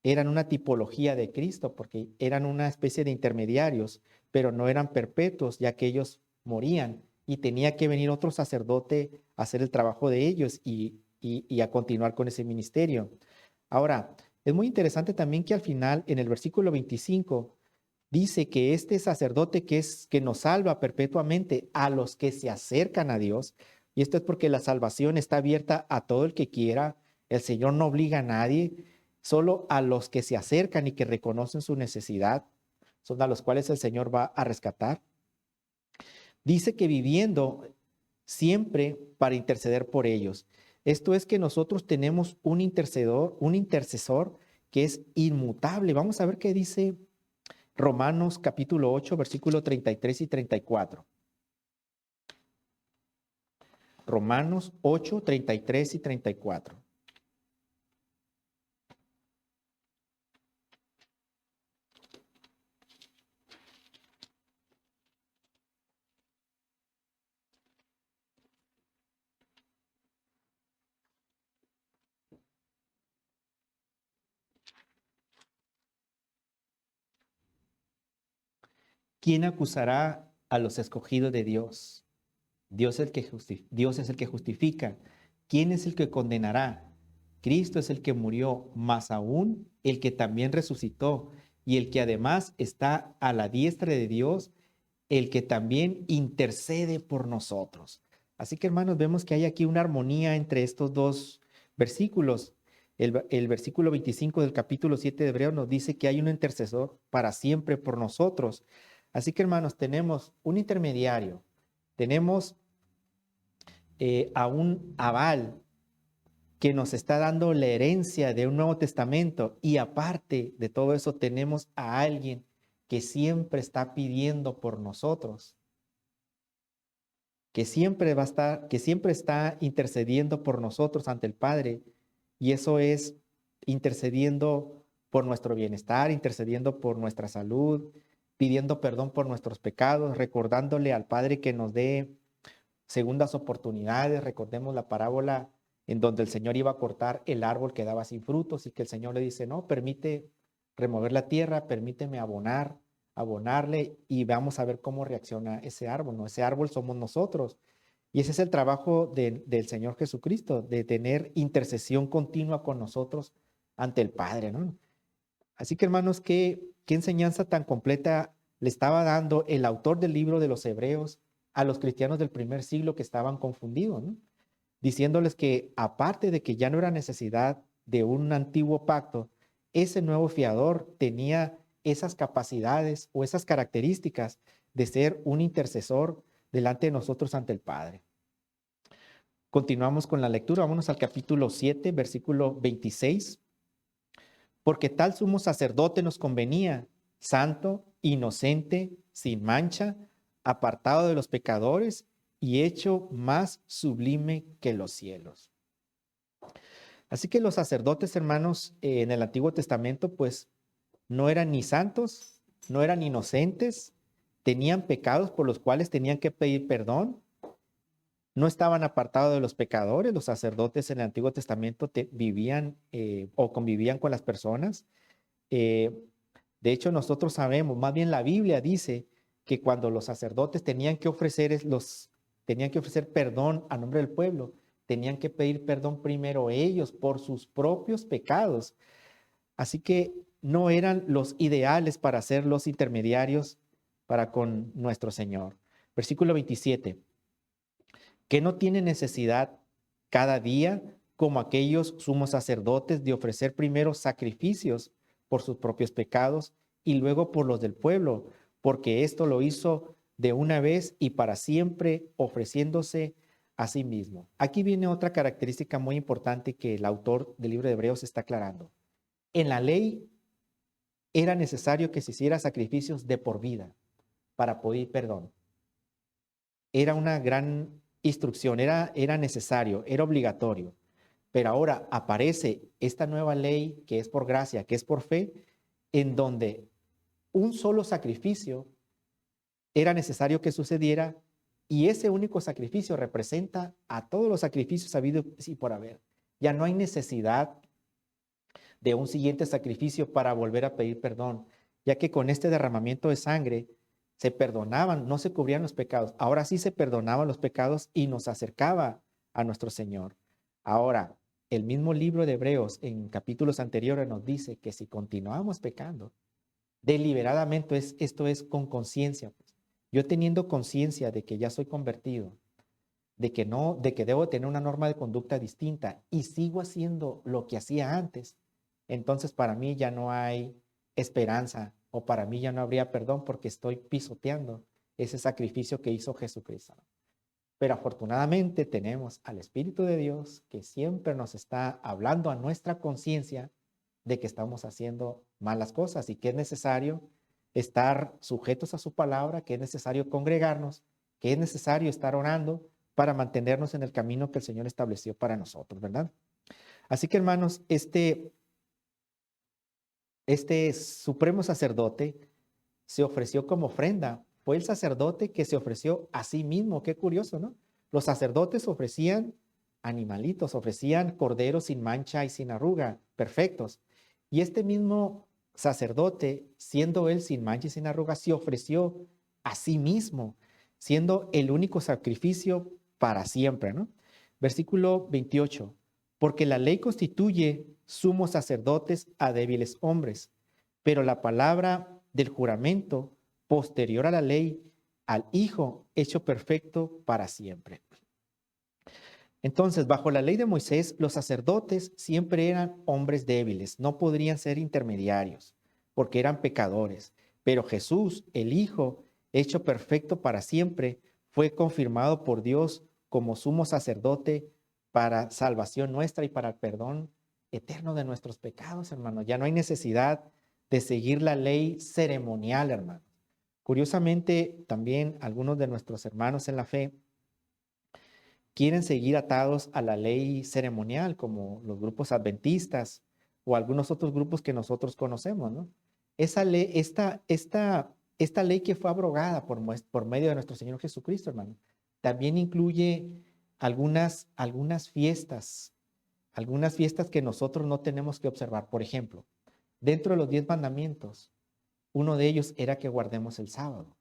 eran una tipología de Cristo porque eran una especie de intermediarios, pero no eran perpetuos, ya que ellos morían y tenía que venir otro sacerdote a hacer el trabajo de ellos y a continuar con ese ministerio. Ahora, es muy interesante también que al final, en el versículo 25, dice que este sacerdote que nos salva perpetuamente a los que se acercan a Dios, y esto es porque la salvación está abierta a todo el que quiera, el Señor no obliga a nadie, solo a los que se acercan y que reconocen su necesidad, son a los cuales el Señor va a rescatar. Dice que viviendo siempre para interceder por ellos. Esto es que nosotros tenemos un intercesor que es inmutable. Vamos a ver qué dice Romanos capítulo 8, versículo 33 y 34. Romanos 8, 33 y 34. ¿Quién acusará a los escogidos de Dios? Dios es el que justifica. ¿Quién es el que condenará? Cristo es el que murió, más aún el que también resucitó y el que además está a la diestra de Dios, el que también intercede por nosotros. Así que hermanos, vemos que hay aquí una armonía entre estos dos versículos. El versículo 25 del capítulo 7 de Hebreos nos dice que hay un intercesor para siempre por nosotros. Así que hermanos, tenemos un intermediario, tenemos a un aval que nos está dando la herencia de un Nuevo Testamento y aparte de todo eso tenemos a alguien que siempre está pidiendo por nosotros, que siempre va a estar, que siempre está intercediendo por nosotros ante el Padre, y eso es intercediendo por nuestro bienestar, intercediendo por nuestra salud, pidiendo perdón por nuestros pecados, recordándole al Padre que nos dé segundas oportunidades. Recordemos la parábola en donde el Señor iba a cortar el árbol que daba sin frutos y que el Señor le dice, no, permite remover la tierra, permíteme abonarle y vamos a ver cómo reacciona ese árbol, ¿no? Ese árbol somos nosotros. Y ese es el trabajo del Señor Jesucristo, de tener intercesión continua con nosotros ante el Padre, ¿no? Así que hermanos, qué enseñanza tan completa le estaba dando el autor del libro de los Hebreos a los cristianos del primer siglo que estaban confundidos, ¿no? Diciéndoles que aparte de que ya no era necesidad de un antiguo pacto, ese nuevo fiador tenía esas capacidades o esas características de ser un intercesor delante de nosotros ante el Padre. Continuamos con la lectura, vámonos al capítulo 7, versículo 26. Porque tal sumo sacerdote nos convenía, santo, inocente, sin mancha, apartado de los pecadores y hecho más sublime que los cielos. Así que los sacerdotes, hermanos, en el Antiguo Testamento, pues no eran ni santos, no eran inocentes, tenían pecados por los cuales tenían que pedir perdón, no estaban apartados de los pecadores. Los sacerdotes en el Antiguo Testamento vivían o convivían con las personas. Eh, de hecho, nosotros sabemos, más bien la Biblia dice que cuando los sacerdotes tenían que ofrecer perdón a nombre del pueblo, tenían que pedir perdón primero ellos por sus propios pecados. Así que no eran los ideales para ser los intermediarios para con nuestro Señor. Versículo 27. Que no tiene necesidad cada día, como aquellos sumos sacerdotes, de ofrecer primero sacrificios por sus propios pecados y luego por los del pueblo, porque esto lo hizo de una vez y para siempre, ofreciéndose a sí mismo. Aquí viene otra característica muy importante que el autor del libro de Hebreos está aclarando. En la ley era necesario que se hiciera sacrificios de por vida para pedir perdón. Era una gran instrucción, era necesario, era obligatorio. Pero ahora aparece esta nueva ley que es por gracia, que es por fe, en donde un solo sacrificio era necesario que sucediera y ese único sacrificio representa a todos los sacrificios habidos y por haber. Ya no hay necesidad de un siguiente sacrificio para volver a pedir perdón, ya que con este derramamiento de sangre se perdonaban, no se cubrían los pecados. Ahora sí se perdonaban los pecados y nos acercaba a nuestro Señor. Ahora, el mismo libro de Hebreos en capítulos anteriores nos dice que si continuamos pecando, deliberadamente esto es con conciencia. Pues. Yo teniendo conciencia de que ya soy convertido, de que debo tener una norma de conducta distinta y sigo haciendo lo que hacía antes, entonces para mí ya no hay esperanza o para mí ya no habría perdón porque estoy pisoteando ese sacrificio que hizo Jesucristo. Pero afortunadamente tenemos al Espíritu de Dios que siempre nos está hablando a nuestra conciencia de que estamos haciendo malas cosas y que es necesario estar sujetos a su palabra, que es necesario congregarnos, que es necesario estar orando para mantenernos en el camino que el Señor estableció para nosotros, ¿verdad? Así que hermanos, este supremo sacerdote se ofreció como ofrenda. Fue el sacerdote que se ofreció a sí mismo. Qué curioso, ¿no? Los sacerdotes ofrecían animalitos, ofrecían corderos sin mancha y sin arruga, perfectos. Y este mismo sacerdote, siendo él sin mancha y sin arruga, se ofreció a sí mismo, siendo el único sacrificio para siempre, ¿no? Versículo 28. Porque la ley constituye sumos sacerdotes a débiles hombres, pero la palabra del juramento posterior a la ley, al Hijo hecho perfecto para siempre. Entonces, bajo la ley de Moisés, los sacerdotes siempre eran hombres débiles, no podrían ser intermediarios, porque eran pecadores. Pero Jesús, el Hijo, hecho perfecto para siempre, fue confirmado por Dios como sumo sacerdote para salvación nuestra y para el perdón eterno de nuestros pecados, hermano. Ya no hay necesidad de seguir la ley ceremonial, hermano. Curiosamente, también algunos de nuestros hermanos en la fe quieren seguir atados a la ley ceremonial, como los grupos adventistas o algunos otros grupos que nosotros conocemos, ¿no? Esa ley, esta ley que fue abrogada por medio de nuestro Señor Jesucristo, hermano, también incluye algunas fiestas que nosotros no tenemos que observar. Por ejemplo, dentro de los 10 mandamientos, uno de ellos era que guardemos el sábado.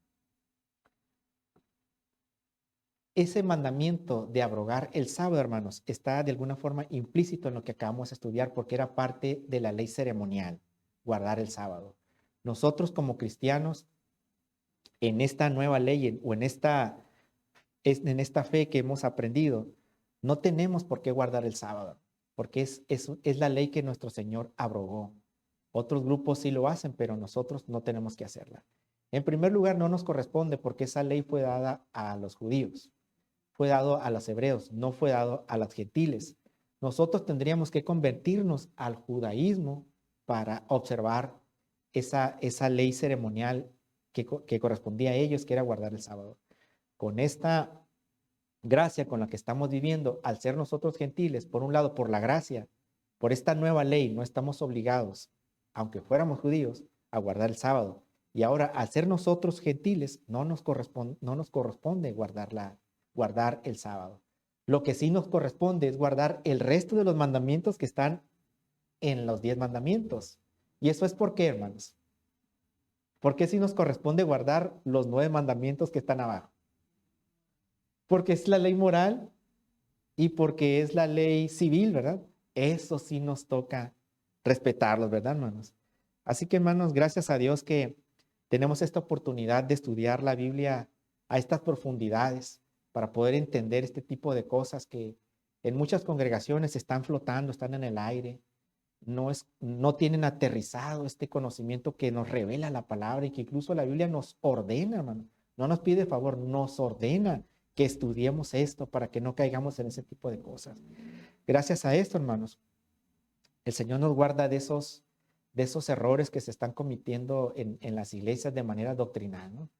Ese mandamiento de abrogar el sábado, hermanos, está de alguna forma implícito en lo que acabamos de estudiar porque era parte de la ley ceremonial, guardar el sábado. Nosotros como cristianos, en esta nueva ley o en esta fe que hemos aprendido, no tenemos por qué guardar el sábado, porque es la ley que nuestro Señor abrogó. Otros grupos sí lo hacen, pero nosotros no tenemos que hacerla. En primer lugar, no nos corresponde porque esa ley fue dada a los judíos, fue dado a los hebreos, no fue dado a los gentiles. Nosotros tendríamos que convertirnos al judaísmo para observar esa ley ceremonial que correspondía a ellos, que era guardar el sábado. Con esta gracia con la que estamos viviendo, al ser nosotros gentiles, por un lado, por la gracia, por esta nueva ley, no estamos obligados, aunque fuéramos judíos, a guardar el sábado. Y ahora, al ser nosotros gentiles, no nos corresponde guardar el sábado. Lo que sí nos corresponde es guardar el resto de los mandamientos que están en los 10 mandamientos. ¿Y eso es por qué, hermanos? ¿Por qué sí nos corresponde guardar los 9 mandamientos que están abajo? Porque es la ley moral y porque es la ley civil, ¿verdad? Eso sí nos toca respetarlos, ¿verdad, hermanos? Así que, hermanos, gracias a Dios que tenemos esta oportunidad de estudiar la Biblia a estas profundidades para poder entender este tipo de cosas que en muchas congregaciones están flotando, están en el aire, no tienen aterrizado este conocimiento que nos revela la palabra y que incluso la Biblia nos ordena, hermano. No nos pide favor, nos ordena que estudiemos esto para que no caigamos en ese tipo de cosas. Gracias a esto, hermanos, el Señor nos guarda de esos errores que se están cometiendo en las iglesias de manera doctrinal, ¿no?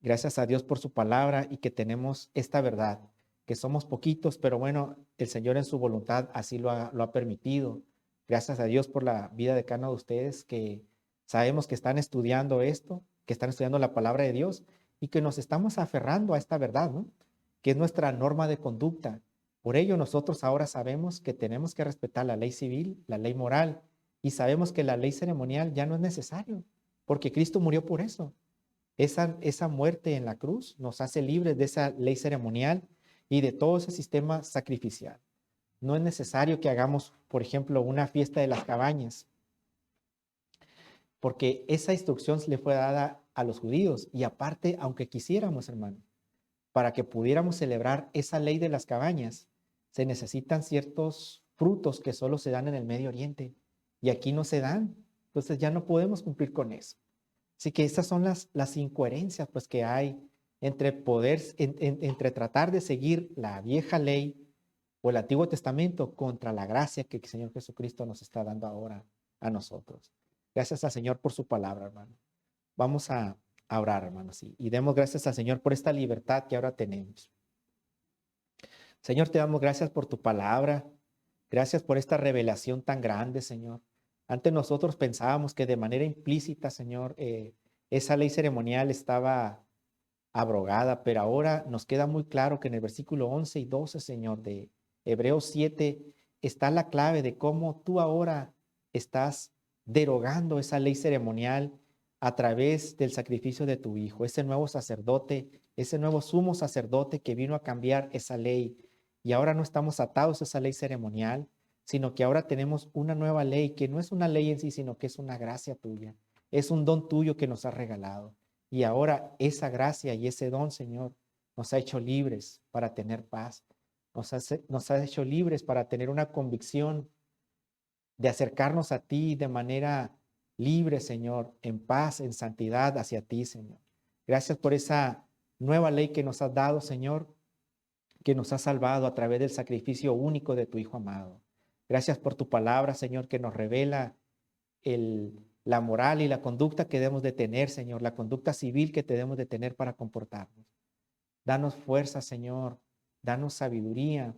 Gracias a Dios por su palabra y que tenemos esta verdad, que somos poquitos, pero bueno, el Señor en su voluntad así lo ha permitido. Gracias a Dios por la vida de cada uno de ustedes que sabemos que están estudiando esto, que están estudiando la palabra de Dios y que nos estamos aferrando a esta verdad, ¿no? Que es nuestra norma de conducta. Por ello nosotros ahora sabemos que tenemos que respetar la ley civil, la ley moral, y sabemos que la ley ceremonial ya no es necesario, porque Cristo murió por eso. Esa muerte en la cruz nos hace libres de esa ley ceremonial y de todo ese sistema sacrificial. No es necesario que hagamos, por ejemplo, una fiesta de las cabañas, porque esa instrucción le fue dada a los judíos y aparte, aunque quisiéramos, hermano, para que pudiéramos celebrar esa ley de las cabañas, se necesitan ciertos frutos que solo se dan en el Medio Oriente y aquí no se dan. Entonces ya no podemos cumplir con eso. Así que esas son las incoherencias pues, que hay entre tratar de seguir la vieja ley o el Antiguo Testamento contra la gracia que el Señor Jesucristo nos está dando ahora a nosotros. Gracias al Señor por su palabra, hermano. Vamos a orar, hermanos, y demos gracias al Señor por esta libertad que ahora tenemos. Señor, te damos gracias por tu palabra. Gracias por esta revelación tan grande, Señor. Antes nosotros pensábamos que de manera implícita, Señor, esa ley ceremonial estaba abrogada, pero ahora nos queda muy claro que en el versículo 11 y 12, Señor, de Hebreos 7, está la clave de cómo tú ahora estás derogando esa ley ceremonial a través del sacrificio de tu Hijo, ese nuevo sacerdote, ese nuevo sumo sacerdote que vino a cambiar esa ley. Y ahora no estamos atados a esa ley ceremonial, sino que ahora tenemos una nueva ley que no es una ley en sí, sino que es una gracia tuya. Es un don tuyo que nos has regalado. Y ahora esa gracia y ese don, Señor, nos ha hecho libres para tener paz. Nos ha hecho libres para tener una convicción de acercarnos a ti de manera libre, Señor, en paz, en santidad hacia ti, Señor. Gracias por esa nueva ley que nos has dado, Señor, que nos has salvado a través del sacrificio único de tu Hijo amado. Gracias por tu palabra, Señor, que nos revela la moral y la conducta que debemos de tener, Señor, la conducta civil que debemos de tener para comportarnos. Danos fuerza, Señor, danos sabiduría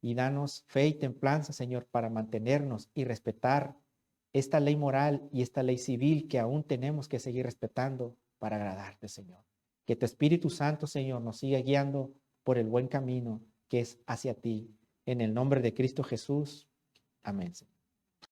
y danos fe y templanza, Señor, para mantenernos y respetar esta ley moral y esta ley civil que aún tenemos que seguir respetando para agradarte, Señor. Que tu Espíritu Santo, Señor, nos siga guiando por el buen camino que es hacia ti. En el nombre de Cristo Jesús. Amén, Señor.